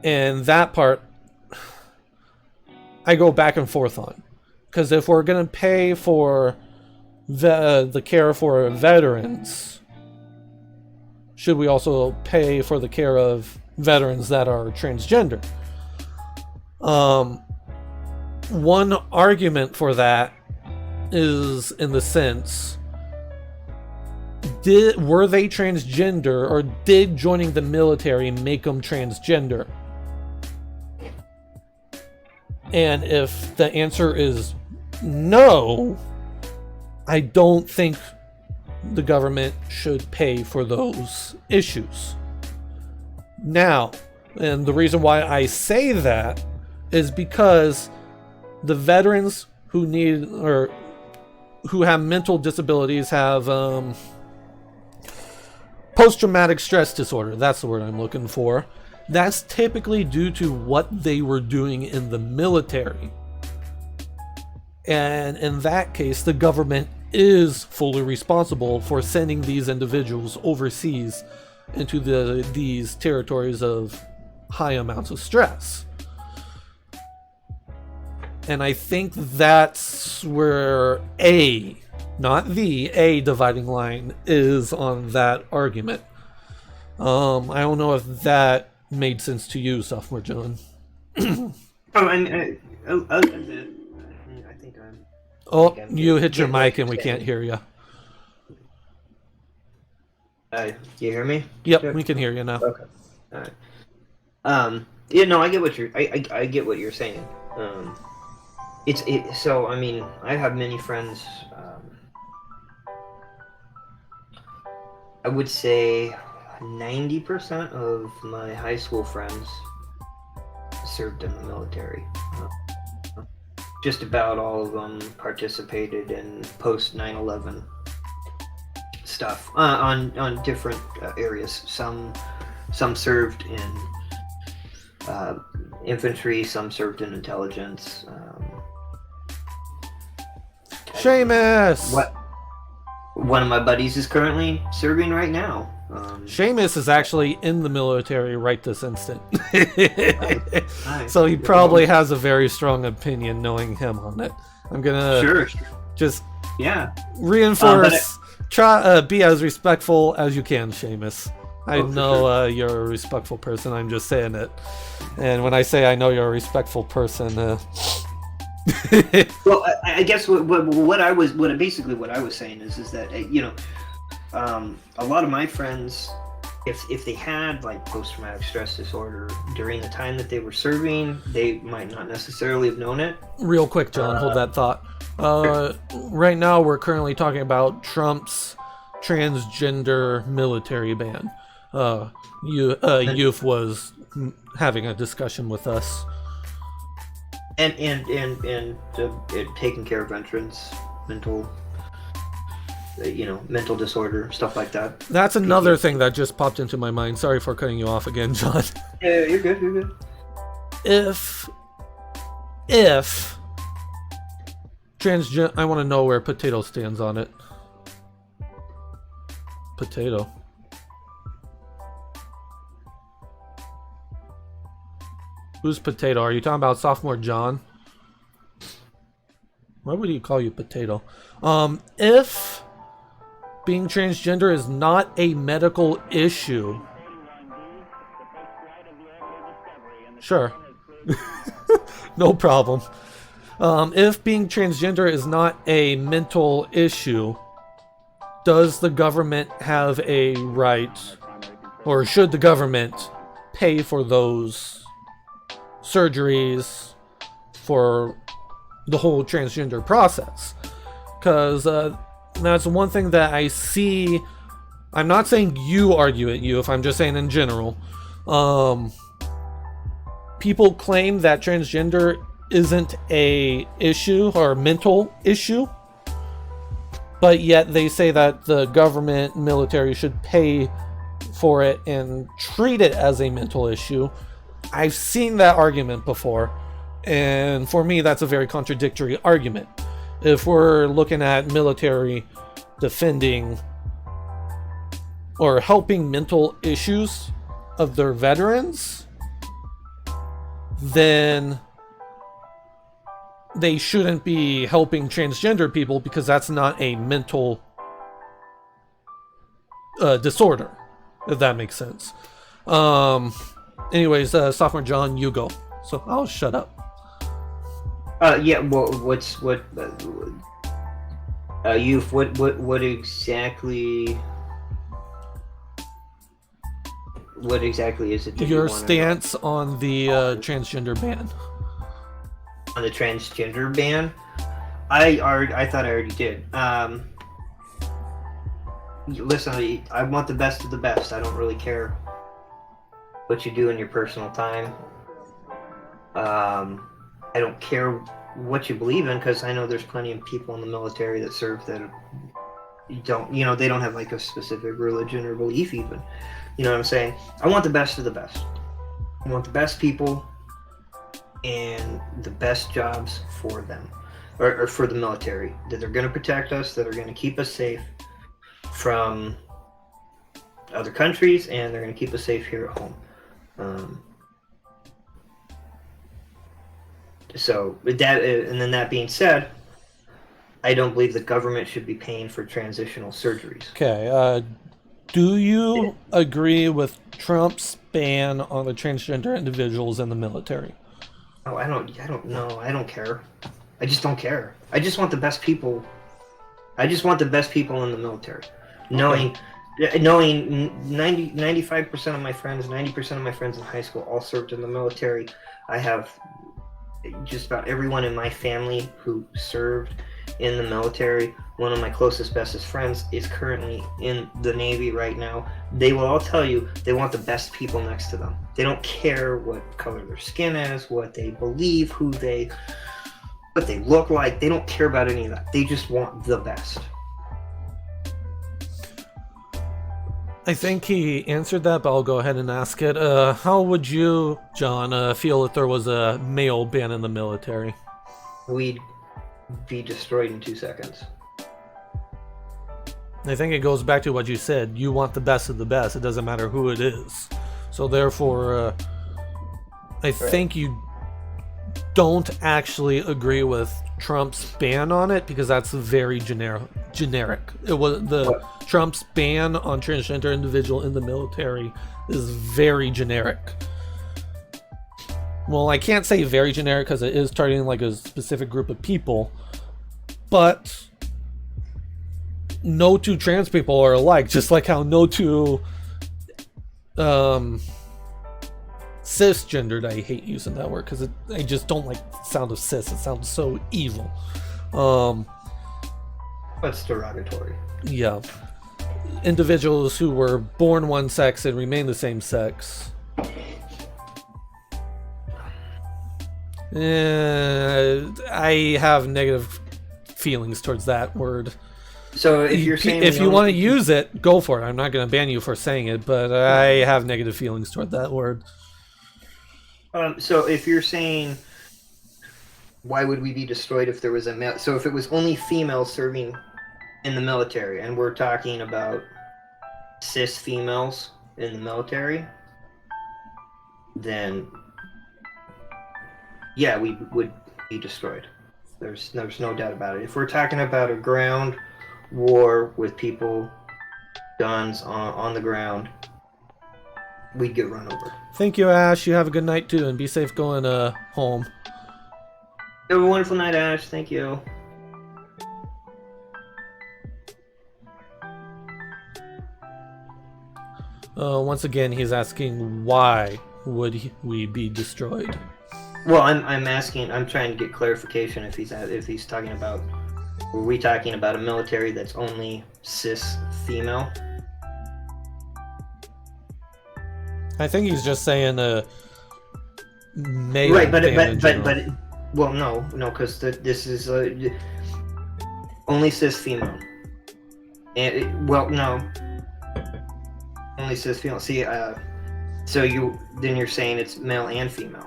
And that part, I go back and forth on. Because if we're going to pay for the care for veterans, should we also pay for the care of veterans that are transgender? One argument for that is in the sense, were they transgender, or did joining the military make them transgender? And if the answer is no, I don't think the government should pay for those issues. Now, and the reason why I say that is because the veterans who need, or who have mental disabilities, have post-traumatic stress disorder. That's the word I'm looking for. That's typically due to what they were doing in the military. And in that case, the government is fully responsible for sending these individuals overseas into these territories of high amounts of stress. And I think that's where not the dividing line is on that argument. I don't know if that made sense to you, Sophomore John. I think I'm... Oh, you hit your mic and we can't hear you. Do you hear me? Yep, we can hear you now. Okay. All right. Yeah, no, I get what I get what you're saying. So I mean, I have many friends. I would say 90% of my high school friends served in the military. Just about all of them participated in post 9/11 stuff on different areas. Some served in infantry, some served in intelligence. Seamus! One of my buddies is currently serving right now. Seamus is actually in the military right this instant. Nice. So he probably has a very strong opinion knowing him on it. I'm gonna just reinforce, try be as respectful as you can, Seamus. I know you're a respectful person, I'm just saying it. And when I say I know you're a respectful person, well, I guess what I was saying is that a lot of my friends, if they had like post-traumatic stress disorder during the time that they were serving, they might not necessarily have known it. Real quick, John, hold that thought. Right now, we're currently talking about Trump's transgender military ban. Youth was having a discussion with us. And taking care of veterans, mental disorder, stuff like that. That's another thing that just popped into my mind. Sorry for cutting you off again, John. Yeah, you're good. If transgender, I want to know where Potato stands on it. Potato. Who's Potato? Are you talking about Sophomore John? Why would he call you potato? If being transgender is not a medical issue, sure, no problem. If being transgender is not a mental issue, does the government have a right, or should the government pay for those surgeries for the whole transgender process? Because that's one thing that I see. I'm not saying you argue it, if I'm just saying in general. People claim that transgender isn't a issue or a mental issue, but yet they say that the government, military should pay for it and treat it as a mental issue. I've seen that argument before, and for me that's a very contradictory argument. If we're looking at military defending or helping mental issues of their veterans, then they shouldn't be helping transgender people, because that's not a mental disorder, if that makes sense. Anyways, Sophomore John, you go. So I'll shut up. Yeah. Well, what exactly? What exactly is it? That Your you wanna stance on the transgender ban. On the transgender ban? I thought I already did. Listen, I want the best of the best. I don't really care what you do in your personal time. I don't care what you believe in, because I know there's plenty of people in the military that serve that don't, they don't have like a specific religion or belief even. You know what I'm saying? I want the best of the best. I want the best people and the best jobs for them, or for the military, that they're going to protect us, that are going to keep us safe from other countries, and they're going to keep us safe here at home. So with that, and then that being said, I don't believe the government should be paying for transitional surgeries. Okay. Do you agree with Trump's ban on the transgender individuals in the military? Oh, I don't know. I don't care. I just don't care. I just want the best people. I just want the best people in the military. Knowing 95% of my friends, 90% of my friends in high school all served in the military. I have just about everyone in my family who served in the military. One of my closest, bestest friends is currently in the Navy right now. They will all tell you they want the best people next to them. They don't care what color their skin is, what they believe, what they look like. They don't care about any of that. They just want the best. I think he answered that, but I'll go ahead and ask it. How would you, John, feel if there was a male ban in the military? We'd be destroyed in 2 seconds. I think it goes back to what you said. You want the best of the best. It doesn't matter who it is. So therefore, I think you don't actually agree with Trump's ban on it, because that's very generic. It was Trump's ban on transgender individual in the military is very generic. Well, I can't say very generic because it is targeting like a specific group of people, but no two trans people are alike, just like how no two cisgendered, I hate using that word because I just don't like the sound of cis. It sounds so evil. That's derogatory. Yeah. Individuals who were born one sex and remain the same sex. I have negative feelings towards that word. So if you're saying if you want to use it, go for it. I'm not going to ban you for saying it, but I have negative feelings toward that word. So if you're saying, why would we be destroyed if there was a male? So if it was only females serving in the military, and we're talking about cis females in the military, then yeah, we would be destroyed. There's no doubt about it. If we're talking about a ground war with people, guns on the ground, we'd get run over. Thank you, Ash. You have a good night too, and be safe going home. Have a wonderful night, Ash. Thank you. Once again, he's asking why would we be destroyed? Well, I'm asking. I'm trying to get clarification if he's talking about. Were we talking about a military that's only cis female? I think he's just saying male. Right, but ban well, no, because this is only cis female. And no, only cis female. See, so you're saying it's male and female.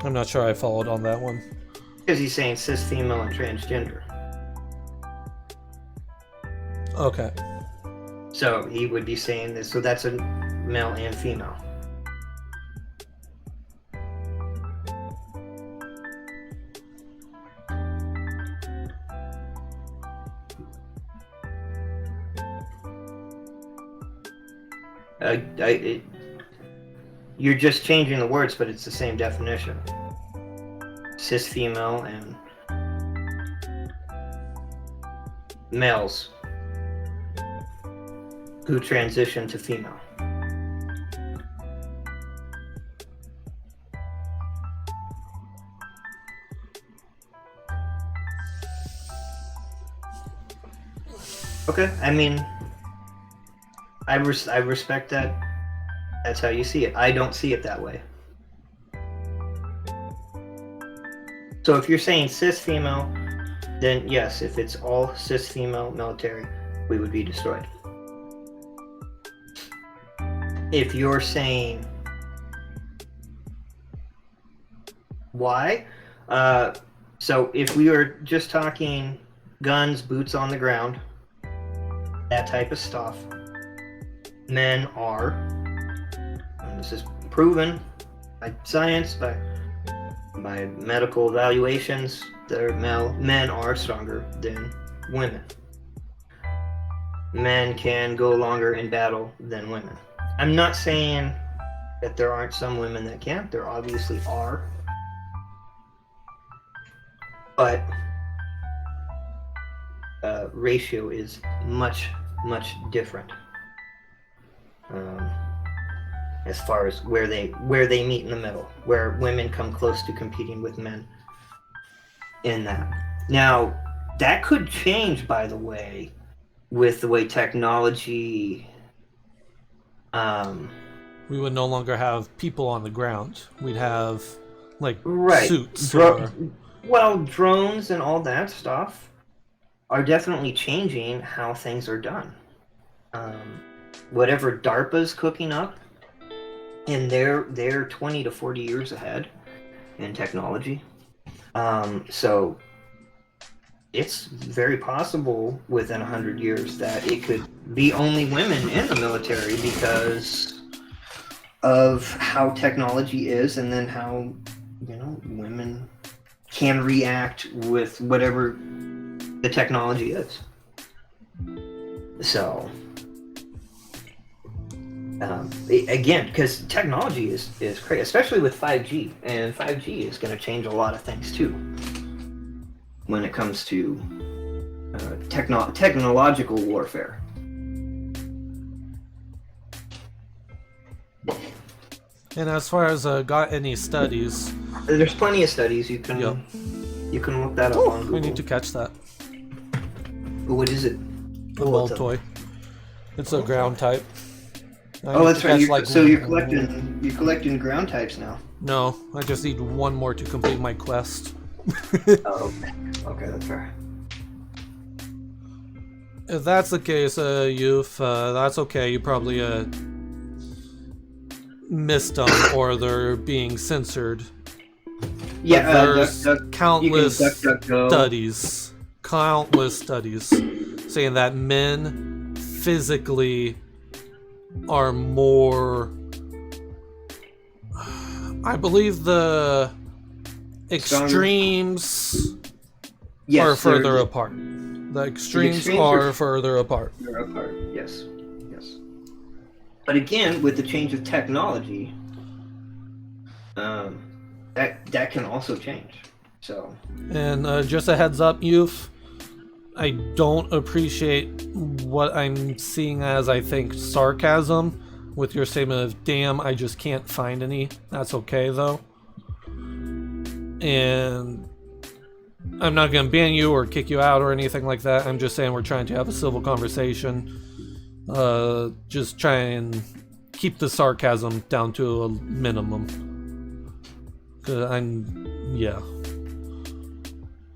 I'm not sure I followed on that one. Because he's saying cis female and transgender. Okay. So he would be saying this. So that's a male and female. You're just changing the words, but it's the same definition. Cis female and males who transition to female. Okay, I mean, I respect that. That's how you see it. I don't see it that way. So if you're saying cis female, then yes, if it's all cis female military, we would be destroyed. If you're saying why, so if we were just talking guns, boots on the ground, that type of stuff, men are, and this is proven by science, by medical evaluations, men are stronger than women. Men can go longer in battle than women. I'm not saying that there aren't some women that can't. There obviously are. But ratio is much different as far as where they meet in the middle, where women come close to competing with men in that. Now, that could change, by the way, with the way technology. We would no longer have people on the ground. We'd have suits. Well, drones and all that stuff are definitely changing how things are done. Whatever DARPA's cooking up, and they're 20 to 40 years ahead in technology. So it's very possible within 100 years that it could be only women in the military because of how technology is, and then how women can react with whatever the technology is. So again, because technology is crazy, especially with 5G, and 5G is going to change a lot of things too when it comes to technological warfare. And as far as got any studies, there's plenty of studies you can look that up on Google. We need to catch that. What is it? A ball toy. It's a ground type. That's right. So you're collecting ground types now. No, I just need one more to complete my quest. Okay, that's fair. If that's the case, that's okay. You probably missed them, or they're being censored. Yeah, there's countless studies saying that men physically are more, I believe the extremes are further apart. The extremes are further apart. They're apart. Yes. But again, with the change of technology, that can also change. So. And just a heads up, youth. I don't appreciate what I'm seeing as, I think, sarcasm with your statement of, damn, I just can't find any. That's okay, though. And I'm not going to ban you or kick you out or anything like that. I'm just saying we're trying to have a civil conversation. Just try and keep the sarcasm down to a minimum. 'Cause yeah.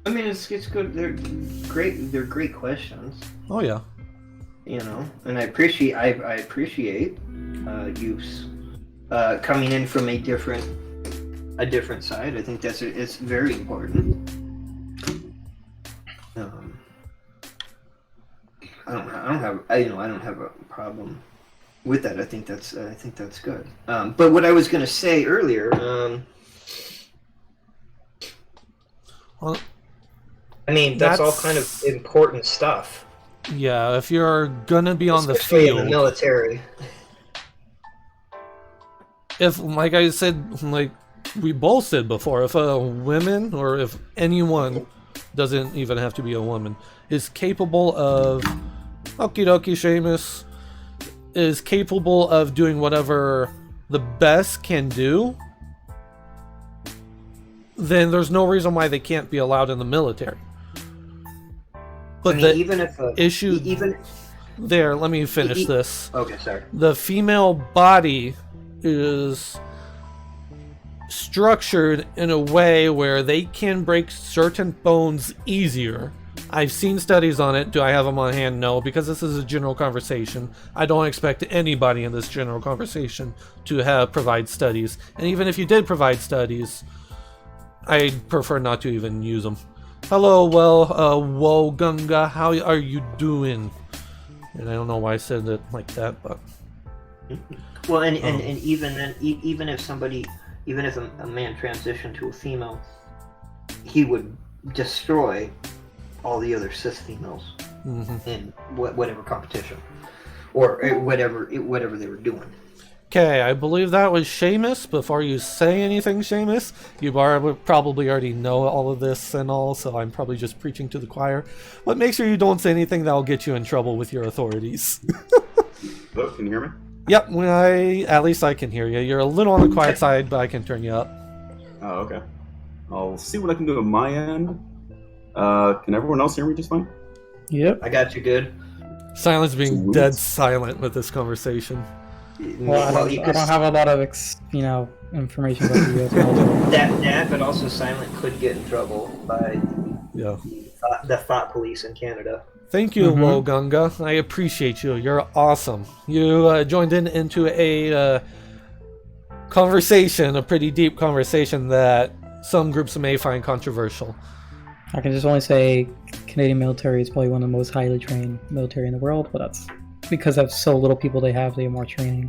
I mean, it's good. They're great. They're great questions. Oh yeah. You know, and I appreciate youths coming in from a different side. I think it's very important. I don't have a problem with that. I think that's good. But what I was going to say earlier, well, I mean, that's all kind of important stuff. Yeah, if you're gonna be on especially the field, in the military. If, like I said, like we both said before, if a woman or if anyone, doesn't even have to be a woman, is capable of, okie dokie, Seamus, is capable of doing whatever the best can do, then there's no reason why they can't be allowed in the military. But the even if issue there, let me finish this. Okay, sorry. The female body is structured in a way where they can break certain bones easier. I've seen studies on it. Do I have them on hand? No, because this is a general conversation. I don't expect anybody in this general conversation to provide studies. And even if you did provide studies, I'd prefer not to even use them. Hello, Wogunga, how are you doing? And I don't know why I said it like that, but... Well, and even then, even if a man transitioned to a female, he would destroy all the other cis females in whatever competition or whatever they were doing. Okay, I believe that was Seamus. Before you say anything, Seamus, you probably already know all of this and all, so I'm probably just preaching to the choir. But make sure you don't say anything that will get you in trouble with your authorities. Hello, can you hear me? Yep, at least I can hear you. You're a little on the quiet side, but I can turn you up. Oh, okay. I'll see what I can do on my end. Can everyone else hear me just fine? Yep. I got you good. Silence being dead silent with this conversation. Well, I don't have a lot of information about the U.S. military. That, but also silent could get in trouble by the thought police in Canada. Thank you, Wogunga. I appreciate you. You're awesome. You joined into a conversation, a pretty deep conversation that some groups may find controversial. I can just only say Canadian military is probably one of the most highly trained military in the world, but that's because of so little people they have more training.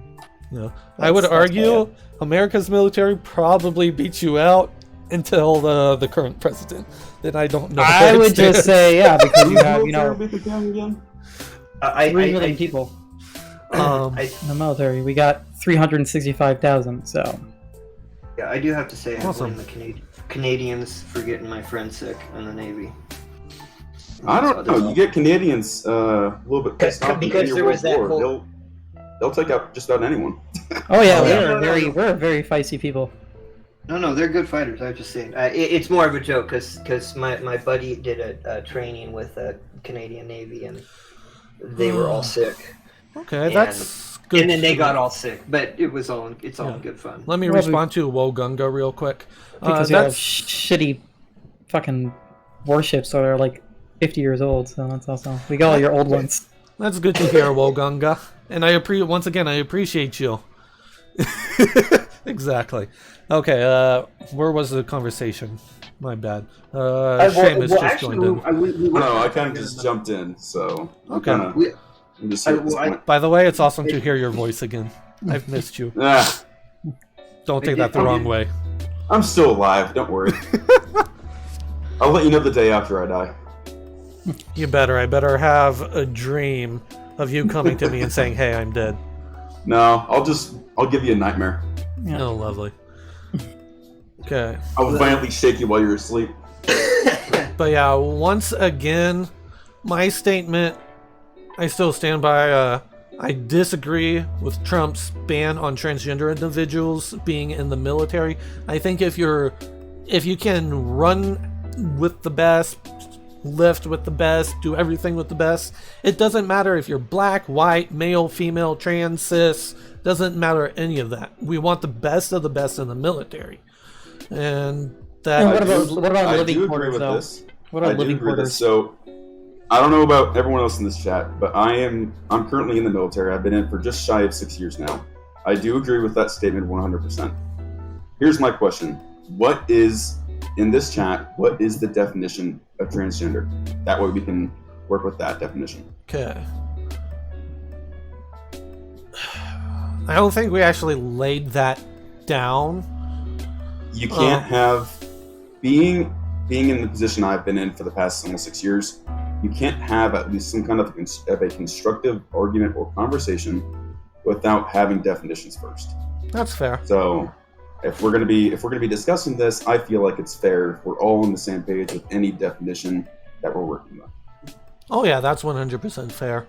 Yeah. I would argue America's military probably beats you out until the current president. Then I don't know. I would just say, because you have, 3 million people in the military. We got 365,000, so. Yeah, I do have to say, awesome. I blame the Canadians for getting my friend sick in the Navy. I don't know. You get Canadians a little bit pissed off because there was that whole... They'll take out just about anyone. Oh yeah, we're very feisty people. No, they're good fighters. I was just saying. It's more of a joke because my buddy did a training with the Canadian Navy and they were all sick. Okay, that's good. And then they got all sick, but it's all in good fun. Let me respond to Wogunga real quick. Because you have shitty fucking warships that are like 50 years old, so that's also... We got all your old ones. That's good to hear, Wogunga. And once again, I appreciate you. Exactly. Okay, where was the conversation? My bad. Seamus just joined in. I kind of just jumped in, so... Okay. I'm just here at this point. By the way, it's awesome to hear your voice again. I've missed you. Don't take that the wrong way. I'm still alive. Don't worry. I'll let you know the day after I die. You better. I better have a dream of you coming to me and saying, "Hey, I'm dead." No, I'll give you a nightmare. Yeah. Oh, lovely. Okay. I'll violently shake you while you're asleep. But yeah, once again, my statement, I still stand by. I disagree with Trump's ban on transgender individuals being in the military. I think if you can run with the best, lift with the best, do everything with the best, it doesn't matter if you're black, white, male, female, trans, cis, doesn't matter any of that. We want the best of the best in the military. And that... What about living quarters, though? What about living quarters? So, I don't know about everyone else in this chat, but I'm currently in the military. I've been in for just shy of 6 years now. I do agree with that statement 100%. Here's my question. What is, in this chat, what is the definition of transgender? That way we can work with that definition. Okay. I don't think we actually laid that down. You can't have, being in the position I've been in for the past almost 6 years, you can't have at least some kind of a constructive argument or conversation without having definitions first. That's fair. So, if we're gonna be discussing this, I feel like it's fair if we're all on the same page with any definition that we're working with. Oh yeah, that's 100% fair.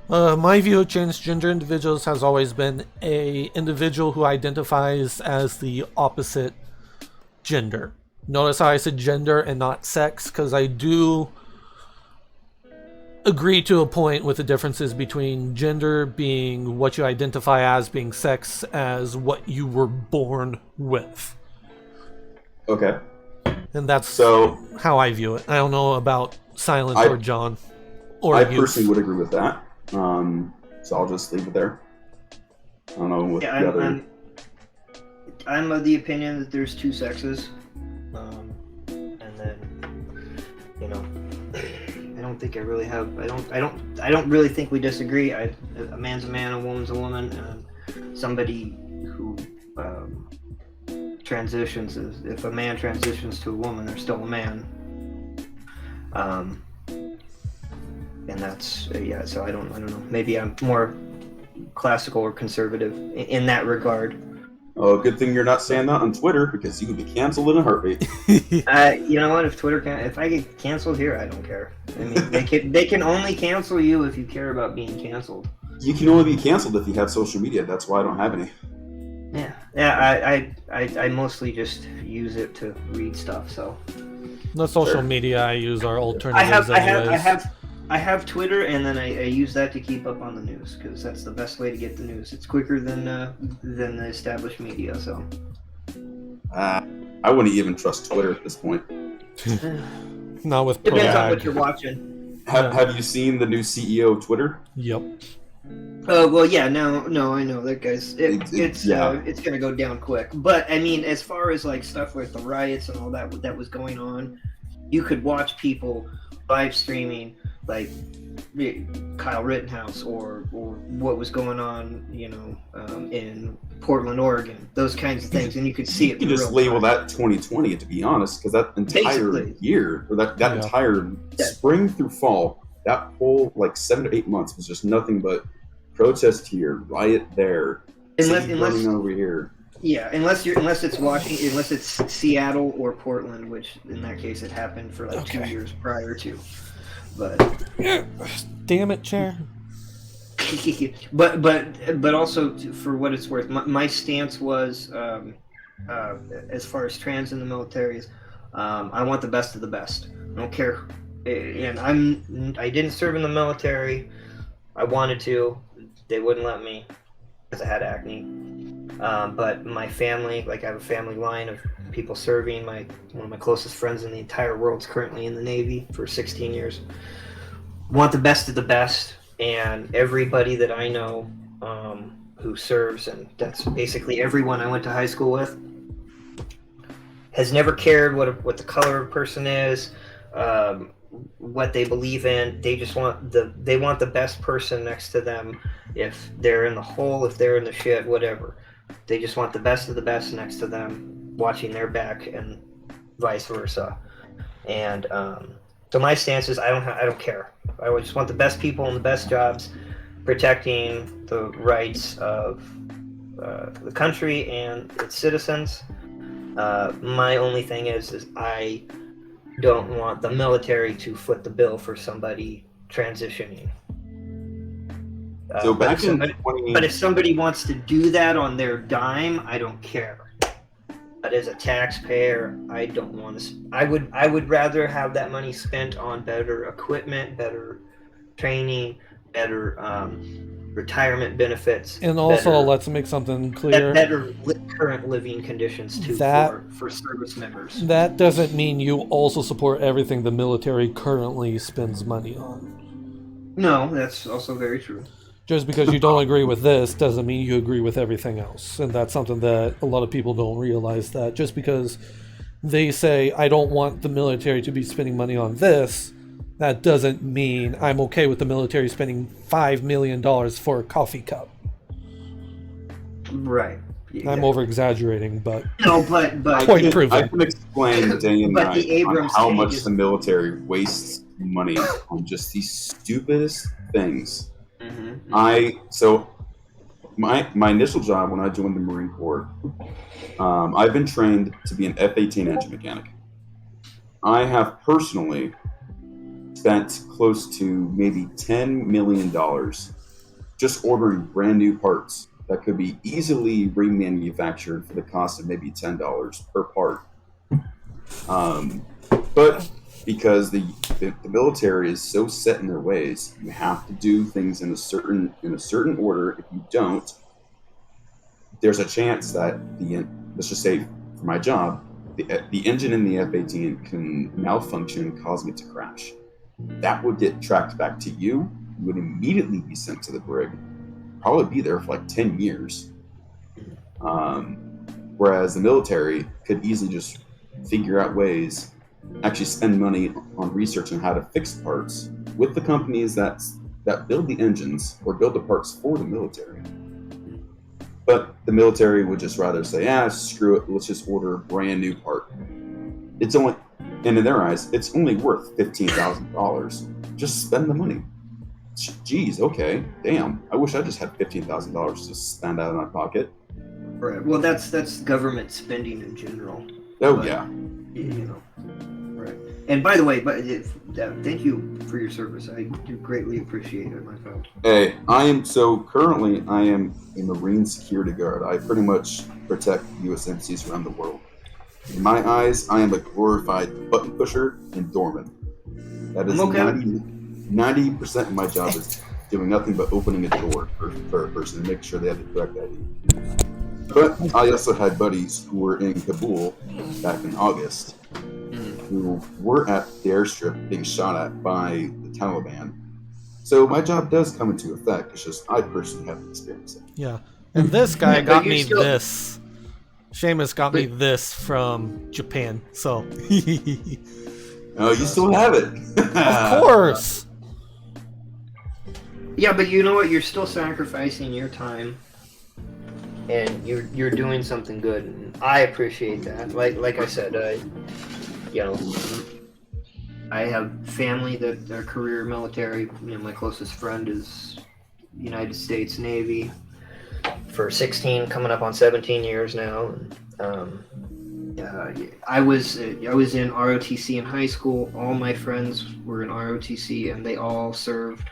My view of transgender individuals has always been a individual who identifies as the opposite gender. Notice how I said gender and not sex, because I do agree to a point with the differences between gender being what you identify as, being sex as what you were born with. Okay. And that's so how I view it. I don't know about Silence or John. Or I personally would agree with that. So I'll just leave it there. I don't know what the other... I'm of the opinion that there's two sexes. And then, you know, I don't think I really have. I don't really think we disagree. A man's a man, a woman's a woman, and somebody who transitions is, if a man transitions to a woman, they're still a man. And that's yeah. So I don't know. Maybe I'm more classical or conservative in that regard. Oh, good thing you're not saying that on Twitter, because you would be canceled in a heartbeat. You know what? If I get canceled here, I don't care. I mean, they can only cancel you if you care about being canceled. You can only be canceled if you have social media. That's why I don't have any. Yeah. I mostly just use it to read stuff. So the social media I use are alternatives. I have Twitter, and then I use that to keep up on the news, because that's the best way to get the news. It's quicker than the established media. So I wouldn't even trust Twitter at this point. Not with depends on what you're watching. Have you seen the new CEO of Twitter? Yep. Well, yeah, no, I know that guy's. It's gonna go down quick. But I mean, as far as like stuff with the riots and all that was going on, you could watch people live streaming like Kyle Rittenhouse or what was going on, you know, in Portland, Oregon, those kinds of things, and you could see it. You can just label that 2020, to be honest, because that entire year, or that entire spring through fall, that whole like 7 to 8 months was just nothing but protest here, riot there, running over here. Yeah, unless it's Seattle or Portland, which in that case it happened for like 2 years prior to. But damn it, chair. but also for what it's worth, my stance was as far as trans in the military is, I want the best of the best. I don't care, and I didn't serve in the military. I wanted to, they wouldn't let me because I had acne. But my family, like I have a family line of people serving. One of my closest friends in the entire world is currently in the Navy for 16 years. Want the best of the best, and everybody that I know who serves, and that's basically everyone I went to high school with, has never cared what the color of a person is, what they believe in. They just want the best person next to them. If they're in the hole, if they're in the shit, whatever. They just want the best of the best next to them, watching their back, and vice versa. And so my stance is I don't care. I just want the best people in the best jobs, protecting the rights of the country and its citizens. My only thing is I don't want the military to foot the bill for somebody transitioning. So back but if somebody wants to do that on their dime, I don't care. But as a taxpayer, I don't want to. I would rather have that money spent on better equipment, better training, better retirement benefits, And also, let's make something clear. better current living conditions too for service members. That doesn't mean you also support everything the military currently spends money on. No, that's also very true. Just because you don't agree with this doesn't mean you agree with everything else. And that's something that a lot of people don't realize, that just because they say, I don't want the military to be spending money on this, that doesn't mean I'm okay with the military spending $5 million for a coffee cup. Right. I'm over-exaggerating, but no, but point proven. I can explain day and But night the Abrams on how thing much is- the military wastes money on just these stupidest things. So my initial job when I joined the Marine Corps, I've been trained to be an F-18 engine mechanic. I have personally spent close to maybe $10 million just ordering brand new parts that could be easily remanufactured for the cost of maybe $10 per part. But because the military is so set in their ways, you have to do things in a certain order. If you don't, there's a chance that let's just say for my job, the engine in the F-18 can malfunction, causing it to crash. That would get tracked back to you. You would immediately be sent to the brig. Probably be there for like 10 years. Whereas the military could easily just figure out ways, actually spend money on research on how to fix parts with the companies that build the engines or build the parts for the military. But the military would just rather say, screw it, let's just order a brand new part. It's only, and in their eyes, it's only worth $15,000. Just spend the money. Geez, okay, damn. I wish I just had $15,000 to spend out of my pocket. Right. Well, that's government spending in general. Oh, But, yeah. You know. Right. And by the way, thank you for your service. I do greatly appreciate it, my friend. Hey, currently I am a Marine security guard. I pretty much protect U.S. embassies around the world. In my eyes, I am a glorified button pusher and doorman. That is 90% of my job is doing nothing but opening a door for a person and making sure they have the correct ID. But I also had buddies who were in Kabul back in August who were at the airstrip being shot at by the Taliban. So my job does come into effect. It's just I personally haven't experienced it. yeah. And this guy got me still- this. Seamus got me this from Japan, so. Oh, you still have it. Of course! Yeah, but you know what? You're still sacrificing your time, and you're doing something good. And I appreciate that. Like I said, I have family that are career military. My closest friend is United States Navy for 16, coming up on 17 years now. I was in ROTC in high school. All my friends were in ROTC, and they all served.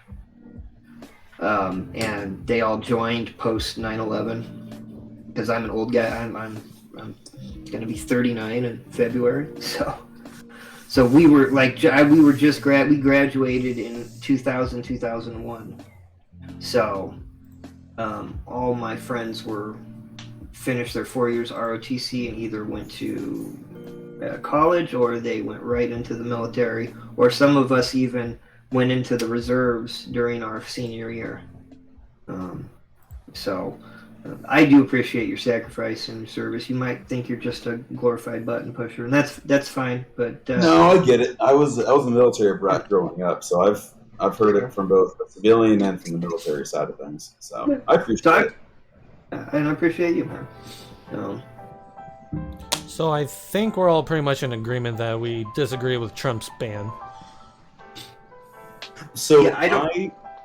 And they all joined post 9/11 because I'm an old guy. I'm gonna be 39 in February. So we were we graduated in 2001. So all my friends finished their 4 years ROTC and either went to college or they went right into the military, or some of us even went into the reserves during our senior year. I do appreciate your sacrifice and your service. You might think you're just a glorified button pusher, and that's fine. But no, I get it. I was a military brat growing up, so I've heard it from both the civilian and from the military side of things. So I appreciate it. And I appreciate you, man. So I think we're all pretty much in agreement that we disagree with Trump's ban. So Yeah,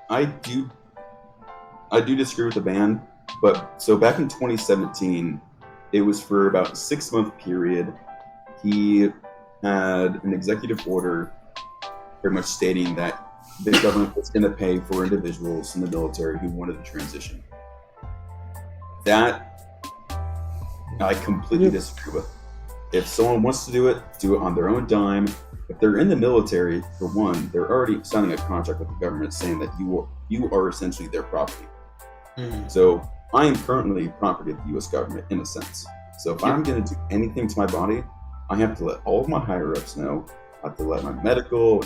I do disagree with the ban, but so back in 2017, it was for about a 6-month period. He had an executive order pretty much stating that the government was going to pay for individuals in the military who wanted to transition. That I completely disagree with. If someone wants to do it on their own dime. If they're in the military, for one, they're already signing a contract with the government saying that you are essentially their property. So I am currently property of the U.S. government in a sense. So if I'm going to do anything to my body, I have to let all of my higher ups know. I have to let my medical,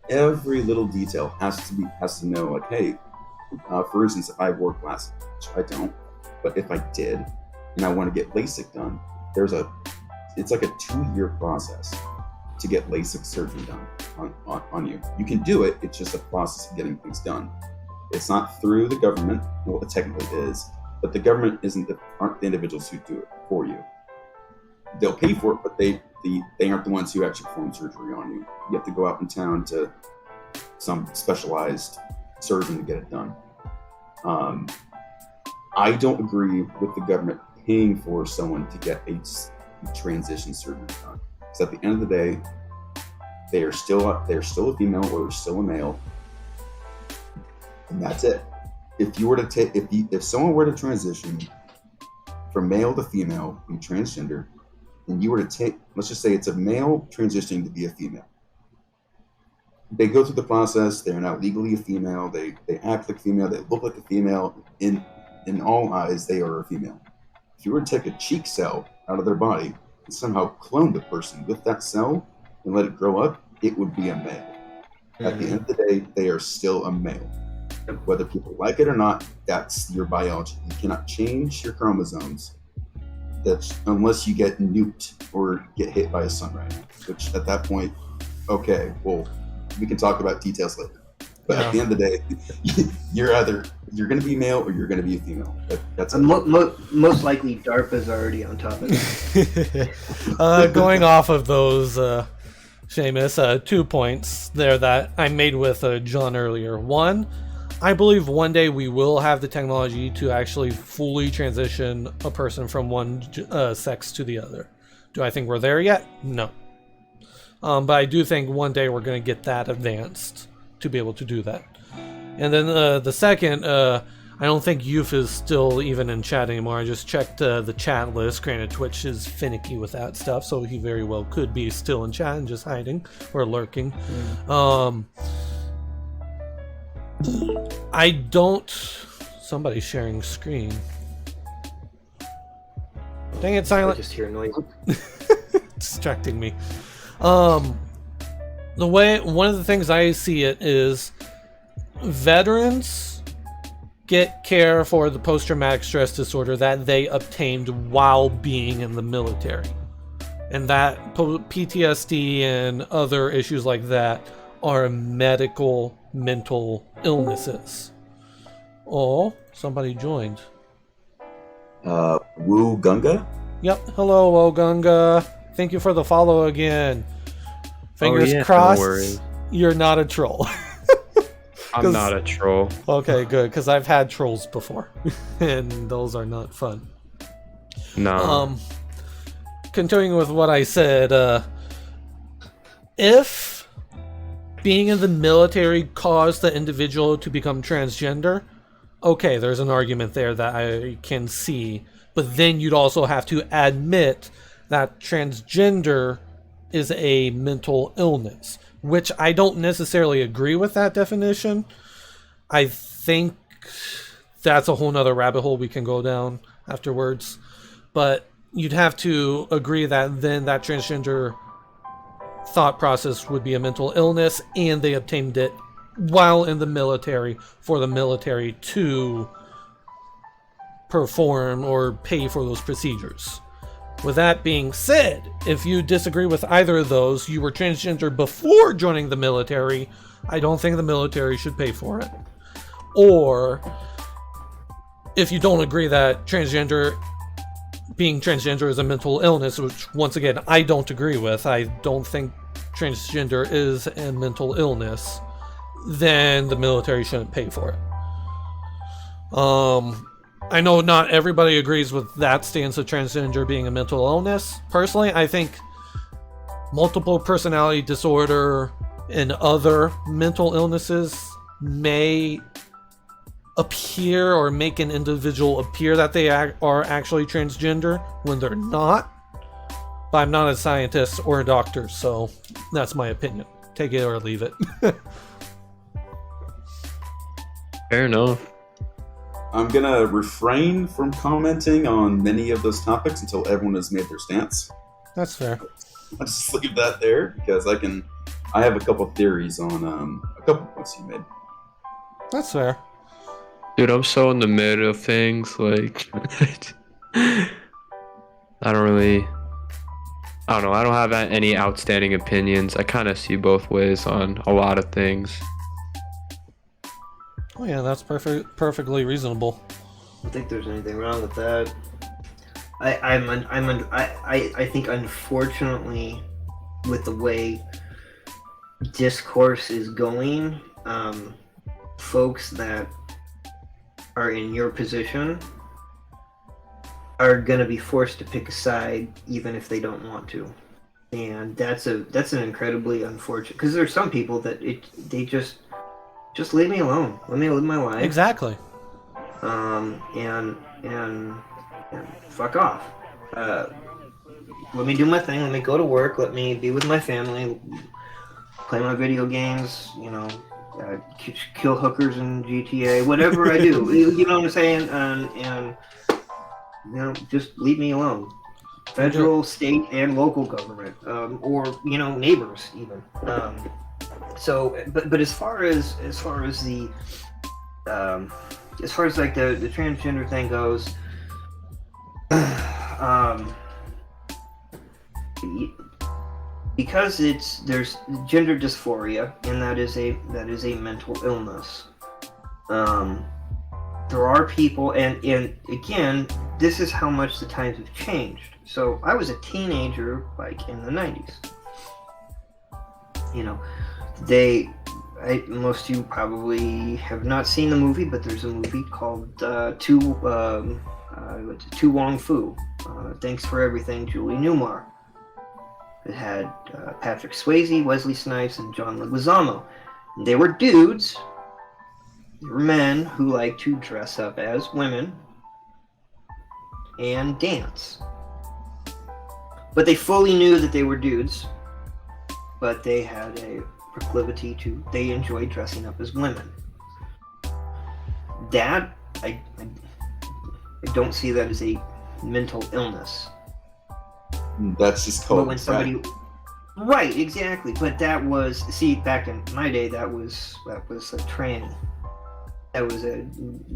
every little detail has to know. Like, hey, for instance, if I wore glasses, which I don't, but if I did, and I want to get LASIK done, it's like a 2-year process to get LASIK surgery done on you. You can do it. It's just a process of getting things done. It's not through the government. Well, it technically is, but the government aren't the individuals who do it for you. They'll pay for it, but they aren't the ones who actually perform surgery on you. You have to go out in town to some specialized surgeon to get it done. I don't agree with the government paying for someone to get a transition surgery done. Because at the end of the day, they are still a female or they're still a male, and that's it. If you were to take, if someone were to transition from male to female, and transgender, and you were to take, let's just say it's a male transitioning to be a female. They go through the process. They're now legally a female. They act like female. They look like a female. In all eyes, they are a female. If you were to take a cheek cell out of their body and somehow clone the person with that cell and let it grow up, it would be a male. At the end of the day, they are still a male. Whether people like it or not, that's your biology. You cannot change your chromosomes. That's unless you get nuked or get hit by a sunrise, which at that point, okay, well, we can talk about details later. But at the end of the day, you're going to be male or you're going to be a female. That's most likely DARPA's already on top of it. Going off of those, Seamus, 2 points there that I made with John earlier. One, I believe one day we will have the technology to actually fully transition a person from one sex to the other. Do I think we're there yet? No. But I do think one day we're going to get that advanced to be able to do that. And then the second, I don't think Youth is still even in chat anymore. I just checked the chat list. Granted, Twitch is finicky with that stuff, so he very well could be still in chat and just hiding or lurking. I don't... Somebody's sharing screen. Dang it, Silent. I just hear noise. Distracting me. The way, one of the things I see it is veterans get care for the post-traumatic stress disorder that they obtained while being in the military. And that PTSD and other issues like that are medical mental illnesses. Oh, somebody joined. Wu Gunga? Yep. Hello, Wogunga. Thank you for the follow again. Fingers crossed, you're not a troll. I'm not a troll. Okay, good, because I've had trolls before, and those are not fun. No. Continuing with what I said, if being in the military caused the individual to become transgender, okay, there's an argument there that I can see. But then you'd also have to admit that transgender is a mental illness, which I don't necessarily agree with that definition. I think that's a whole nother rabbit hole we can go down afterwards. But you'd have to agree that then that transgender thought process would be a mental illness, and they obtained it while in the military for the military to perform or pay for those procedures. With that being said, if you disagree with either of those, you were transgender before joining the military, I don't think the military should pay for it. Or if you don't agree that being transgender is a mental illness, which once again I don't agree with, I don't think transgender is a mental illness, then the military shouldn't pay for it. I know not everybody agrees with that stance of transgender being a mental illness. Personally, I think multiple personality disorder and other mental illnesses may appear or make an individual appear that they are actually transgender when they're not. But I'm not a scientist or a doctor, so that's my opinion. Take it or leave it. Fair enough. I'm gonna refrain from commenting on many of those topics until everyone has made their stance. That's fair. I'll just leave that there because I have a couple theories on a couple points you made. That's fair. Dude, I'm so in the middle of things, like I don't know, I don't have any outstanding opinions. I kind of see both ways on a lot of things. Oh yeah, that's perfectly reasonable. I don't think there's anything wrong with that. I think unfortunately, with the way discourse is going, folks that are in your position are going to be forced to pick a side even if they don't want to, and that's an incredibly unfortunate, because there's some people that they just leave me alone, let me live my life. Exactly. And fuck off. Let me do my thing, let me go to work, let me be with my family, play my video games, kill hookers in GTA, whatever I do, you know what I'm saying? And just leave me alone. Federal, state, and local government, or neighbors even. So, but as far as the transgender thing goes, because there's gender dysphoria, and that is a mental illness. There are people, and again, this is how much the times have changed. So I was a teenager, like in the 90s. Most of you probably have not seen the movie, but there's a movie called To Wong Fu. Thanks for Everything, Julie Newmar. It had Patrick Swayze, Wesley Snipes, and John Leguizamo. They were dudes. They were men who like to dress up as women and dance. But they fully knew that they were dudes, but they had a proclivity they enjoyed dressing up as women. That, I don't see that as a mental illness. That's just called when somebody, right, exactly. But that was, back in my day, that was a tranny.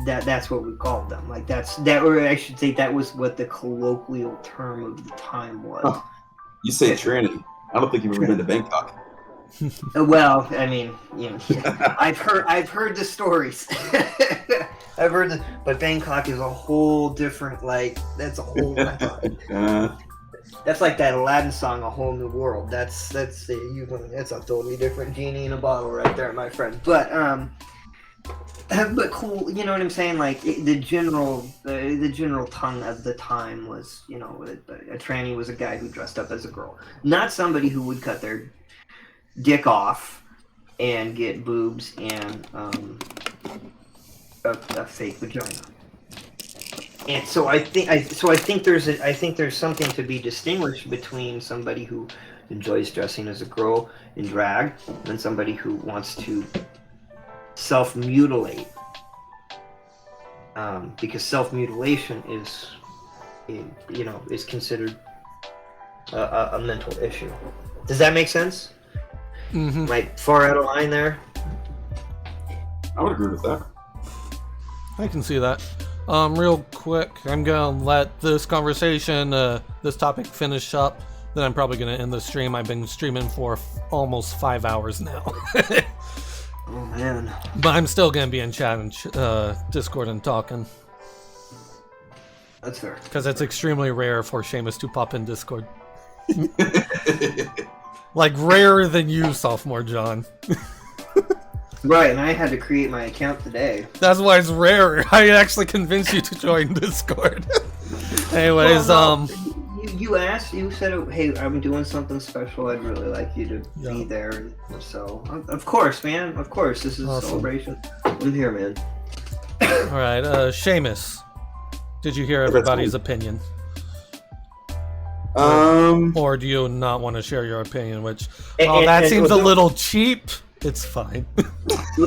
That's what we called them. Like or I should say that was what the colloquial term of the time was. Oh, you say tranny. I don't think you've ever been to Bangkok. Well, I mean, I've heard the stories. But Bangkok is a whole different, that's a whole that's like that Aladdin song, A Whole New World. That's a totally different genie in a bottle right there, my friend. But cool, you know what I'm saying? Like the general tongue of the time was, a tranny was a guy who dressed up as a girl, not somebody who would cut their dick off and get boobs and a fake vagina. And so I think there's something to be distinguished between somebody who enjoys dressing as a girl in drag and somebody who wants to self-mutilate, because self-mutilation is considered a mental issue. Does that make sense? Mm-hmm. Am I far out of line there? I would agree with that. I can see that. Real quick, I'm gonna let this conversation, this topic finish up. Then I'm probably gonna end the stream. I've been streaming for almost 5 hours now. Oh man! But I'm still gonna be in chat and Discord and talking. That's fair. Because it's extremely rare for Seamus to pop in Discord. Like, rarer than you, Sophomore John. Right, and I had to create my account today. That's why it's rare. I actually convinced you to join Discord. Anyways, Well, no, you asked, you said, hey, I'm doing something special. I'd really like you to be there. So, of course, man. Of course, this is a celebration. I'm here, man. All right, Seamus, did you hear everybody's opinion? Or do you not want to share your opinion? Which, that seems a little cheap. It's fine.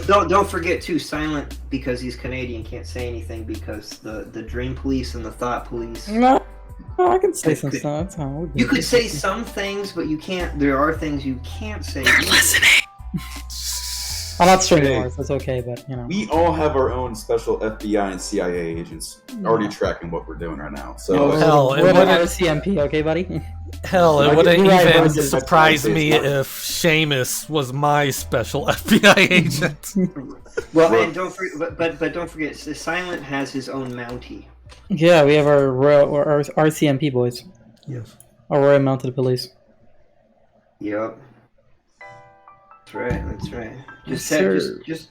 Don't forget too. Silent, because he's Canadian, can't say anything because the dream police and the thought police. No, I can say some stuff. That's how You could say some things, but you can't. There are things you can't say. I'm listening. I'm not streaming, so it's okay. But you know, we all have our own special FBI and CIA agents already tracking what we're doing right now. So hell, we're the RCMP, okay, buddy? Hell, it wouldn't even surprise me if Seamus was my special FBI agent. Well, and don't forget, but don't forget, Silent has his own Mountie. Yeah, we have our RCMP boys. Yes. Our Royal Mounted Police. Yep. That's right. That's right.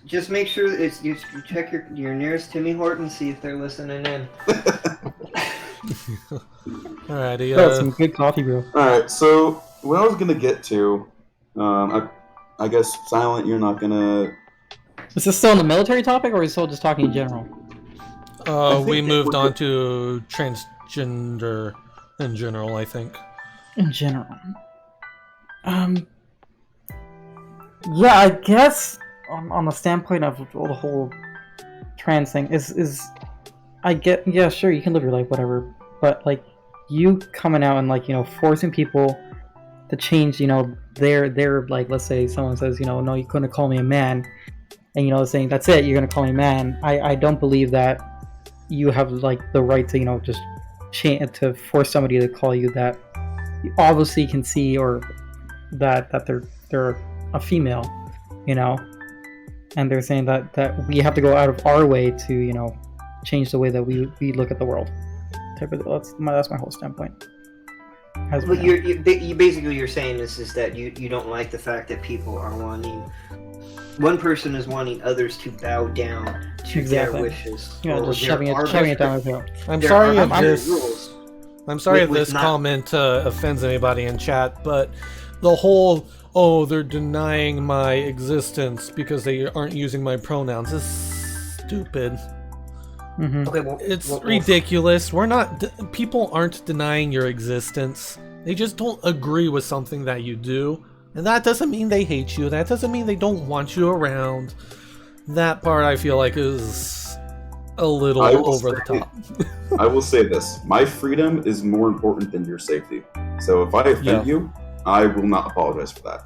Just make sure you check your nearest Timmy Horton, see if they're listening in. Alrighty. Some good coffee, bro. Alright, so what I was gonna get to, I guess Silent, you're not gonna. Is this still on the military topic, or are we still just talking in general? We moved on to transgender in general, I think. In general. Yeah, I guess on the standpoint of the whole trans thing is I get, yeah, sure, you can live your life, whatever, but like you coming out and like, you know, forcing people to change, you know, their like, let's say someone says, you know, no, you couldn't call me a man, and you know, saying that's it, you're gonna call me a man. I don't believe that you have like the right to, you know, just to force somebody to call you that you obviously can see, or that they're a female, you know, and they're saying that we have to go out of our way to, you know, change the way that we look at the world. That's my whole standpoint. What you basically you're saying is that you don't like the fact that people are wanting, one person is wanting others to bow down to their wishes. Yeah, just shoving it down their throat. I'm sorry if this comment offends anybody in chat, but the whole they're denying my existence because they aren't using my pronouns is stupid. Mm-hmm. Okay, well, it's ridiculous. People aren't denying your existence. They just don't agree with something that you do. And that doesn't mean they hate you. That doesn't mean they don't want you around. That part I feel like is a little over the top. I will say this. My freedom is more important than your safety. So if I offend you, I will not apologize for that.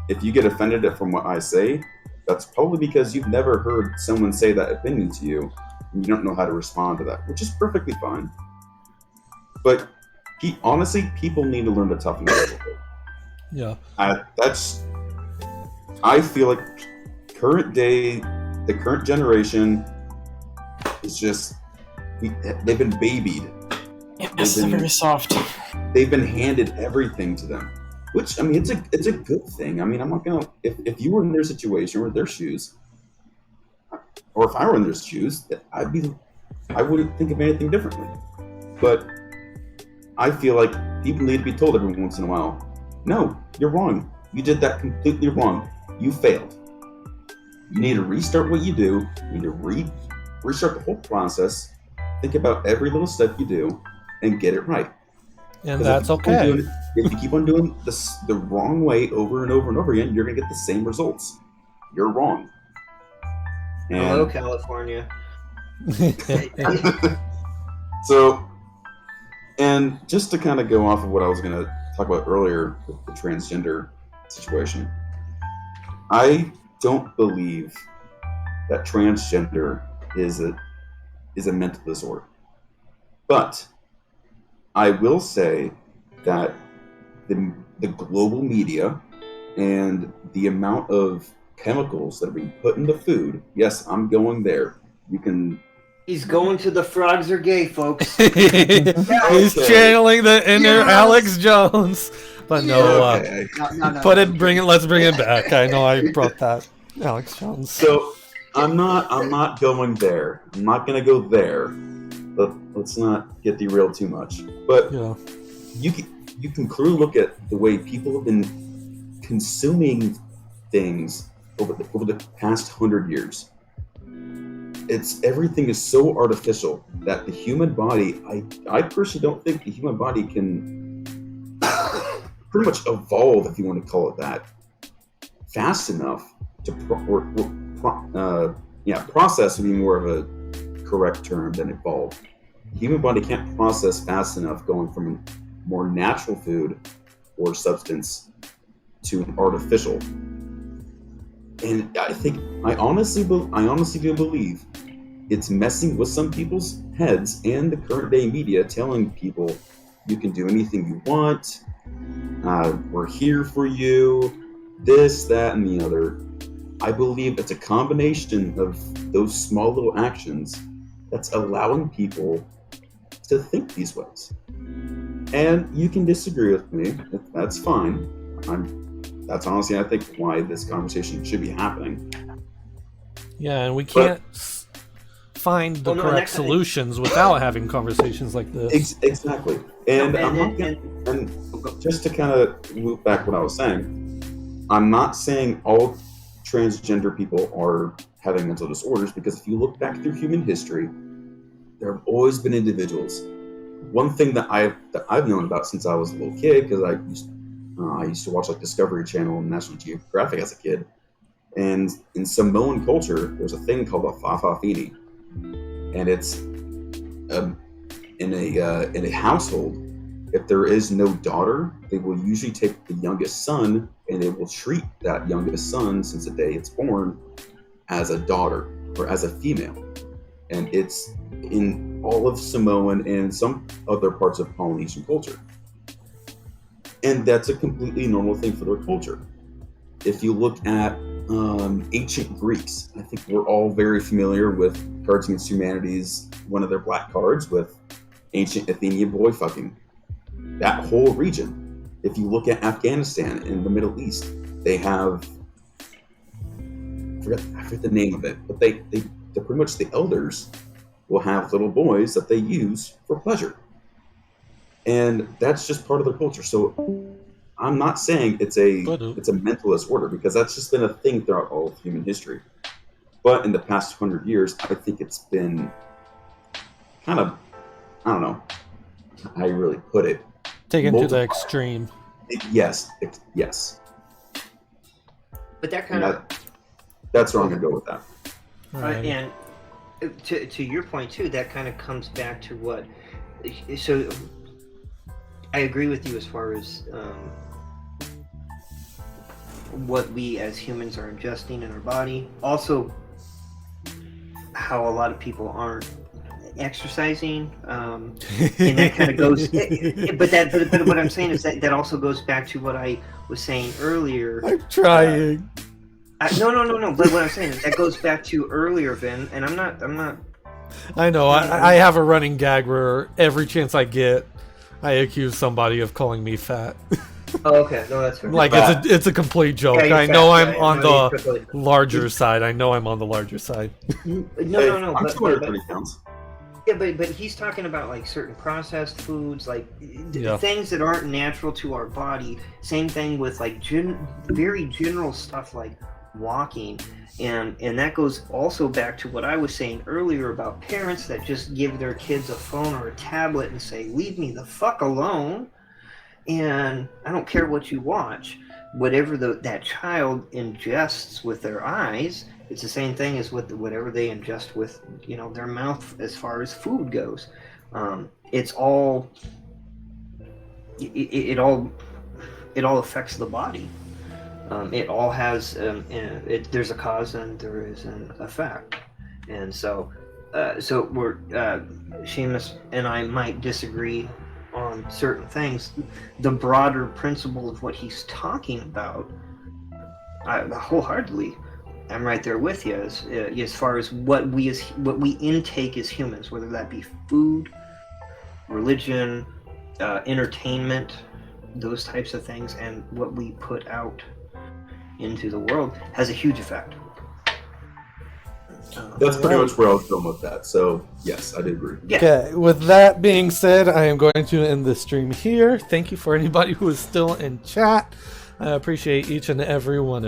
If you get offended from what I say, that's probably because you've never heard someone say that opinion to you, and you don't know how to respond to that, which is perfectly fine. But honestly, people need to learn to toughen up a little bit. Yeah. I feel like the current generation is just, they've been babied. Yes, they're very soft. They've been handed everything to them. Which, I mean, it's a good thing. I mean, I'm not gonna, if you were in their situation or their shoes, or if I were in their shoes, I wouldn't think of anything differently. But I feel like people need to be told every once in a while, no, you're wrong. You did that completely wrong. You failed. You need to restart what you do. You need to restart the whole process. Think about every little step you do and get it right. And that's okay. If you keep on doing this the wrong way over and over and over again, you're going to get the same results. You're wrong. And hello, California. So, and just to kind of go off of what I was going to talk about earlier with the transgender situation, I don't believe that transgender is a mental disorder. But I will say that the global media and the amount of chemicals that are being put into food, yes, I'm going there. You can He's going to the frogs are gay, folks. He's channeling the inner Alex Jones. But no, Okay. let's bring it back. I know I brought that Alex Jones. So I'm not going there. I'm not gonna go there. But let's not get derailed too much. But Yeah. you can clearly look at the way people have been consuming things over the past 100 years. Everything is so artificial that the human body, I personally don't think the human body can pretty much evolve, if you want to call it that, fast enough to process would be more of a correct term than evolve. The human body can't process fast enough going from a more natural food or substance to an artificial. And I honestly do believe it's messing with some people's heads and the current day media telling people you can do anything you want, we're here for you, this, that, and the other. I believe it's a combination of those small little actions that's allowing people to think these ways. And you can disagree with me, that's fine. That's honestly, I think, why this conversation should be happening. Yeah, and we can't find the correct solutions without having conversations like this. Exactly. And just to kind of loop back what I was saying, I'm not saying all transgender people are having mental disorders, because if you look back through human history, there have always been individuals. One thing that I've known about since I was a little kid, because I used to watch like Discovery Channel and National Geographic as a kid, and in Samoan culture, there's a thing called a fa'afafini, and it's in a household. If there is no daughter, they will usually take the youngest son, and they will treat that youngest son, since the day it's born, as a daughter or as a female. And it's in all of Samoan and some other parts of Polynesian culture. And that's a completely normal thing for their culture. If you look at ancient Greeks, I think we're all very familiar with Cards Against Humanity's, one of their black cards with ancient Athenian boy fucking. That whole region. If you look at Afghanistan in the Middle East, they have, I forget the name of it, but they're pretty much the elders will have little boys that they use for pleasure. And that's just part of their culture. So I'm not saying it's a mental disorder, because that's just been a thing throughout all of human history. But in the past 100 years, I think it's been kind of, I don't know how you really put it, taken to the extreme. Yes. But that kind of... That's where I'm going to go with that. Right. And to your point, too, that kind of comes back to what... So I agree with you as far as what we as humans are ingesting in our body. Also, how a lot of people aren't exercising, and that kind of goes. But what I'm saying is that also goes back to what I was saying earlier. I'm trying. No. But what I'm saying is that goes back to earlier, Vin, and I'm not. I know. I have a running gag where every chance I get, I accuse somebody of calling me fat. Oh, okay. No, that's fair. Like it's a complete joke. Yeah, I know I'm on the larger side. I know I'm on the larger side. No. I'm 230 pounds. Yeah, but he's talking about like certain processed foods, like things that aren't natural to our body. Same thing with like very general stuff like walking, and that goes also back to what I was saying earlier about parents that just give their kids a phone or a tablet and say, "Leave me the fuck alone," and I don't care what you watch. Whatever that child ingests with their eyes, it's the same thing as with whatever they ingest with, their mouth as far as food goes. It's all it all affects the body. It all has there's a cause and there is an effect, and so we're Seamus and I might disagree on certain things. The broader principle of what he's talking about, I wholeheartedly I'm right there with you as far as what we intake as humans, whether that be food, religion, entertainment, those types of things, and what we put out into the world has a huge effect. That's pretty much where I was going with that. So yes, I did agree. Yeah. Okay, with that being said, I am going to end the stream here. Thank you for anybody who is still in chat. I appreciate each and every one of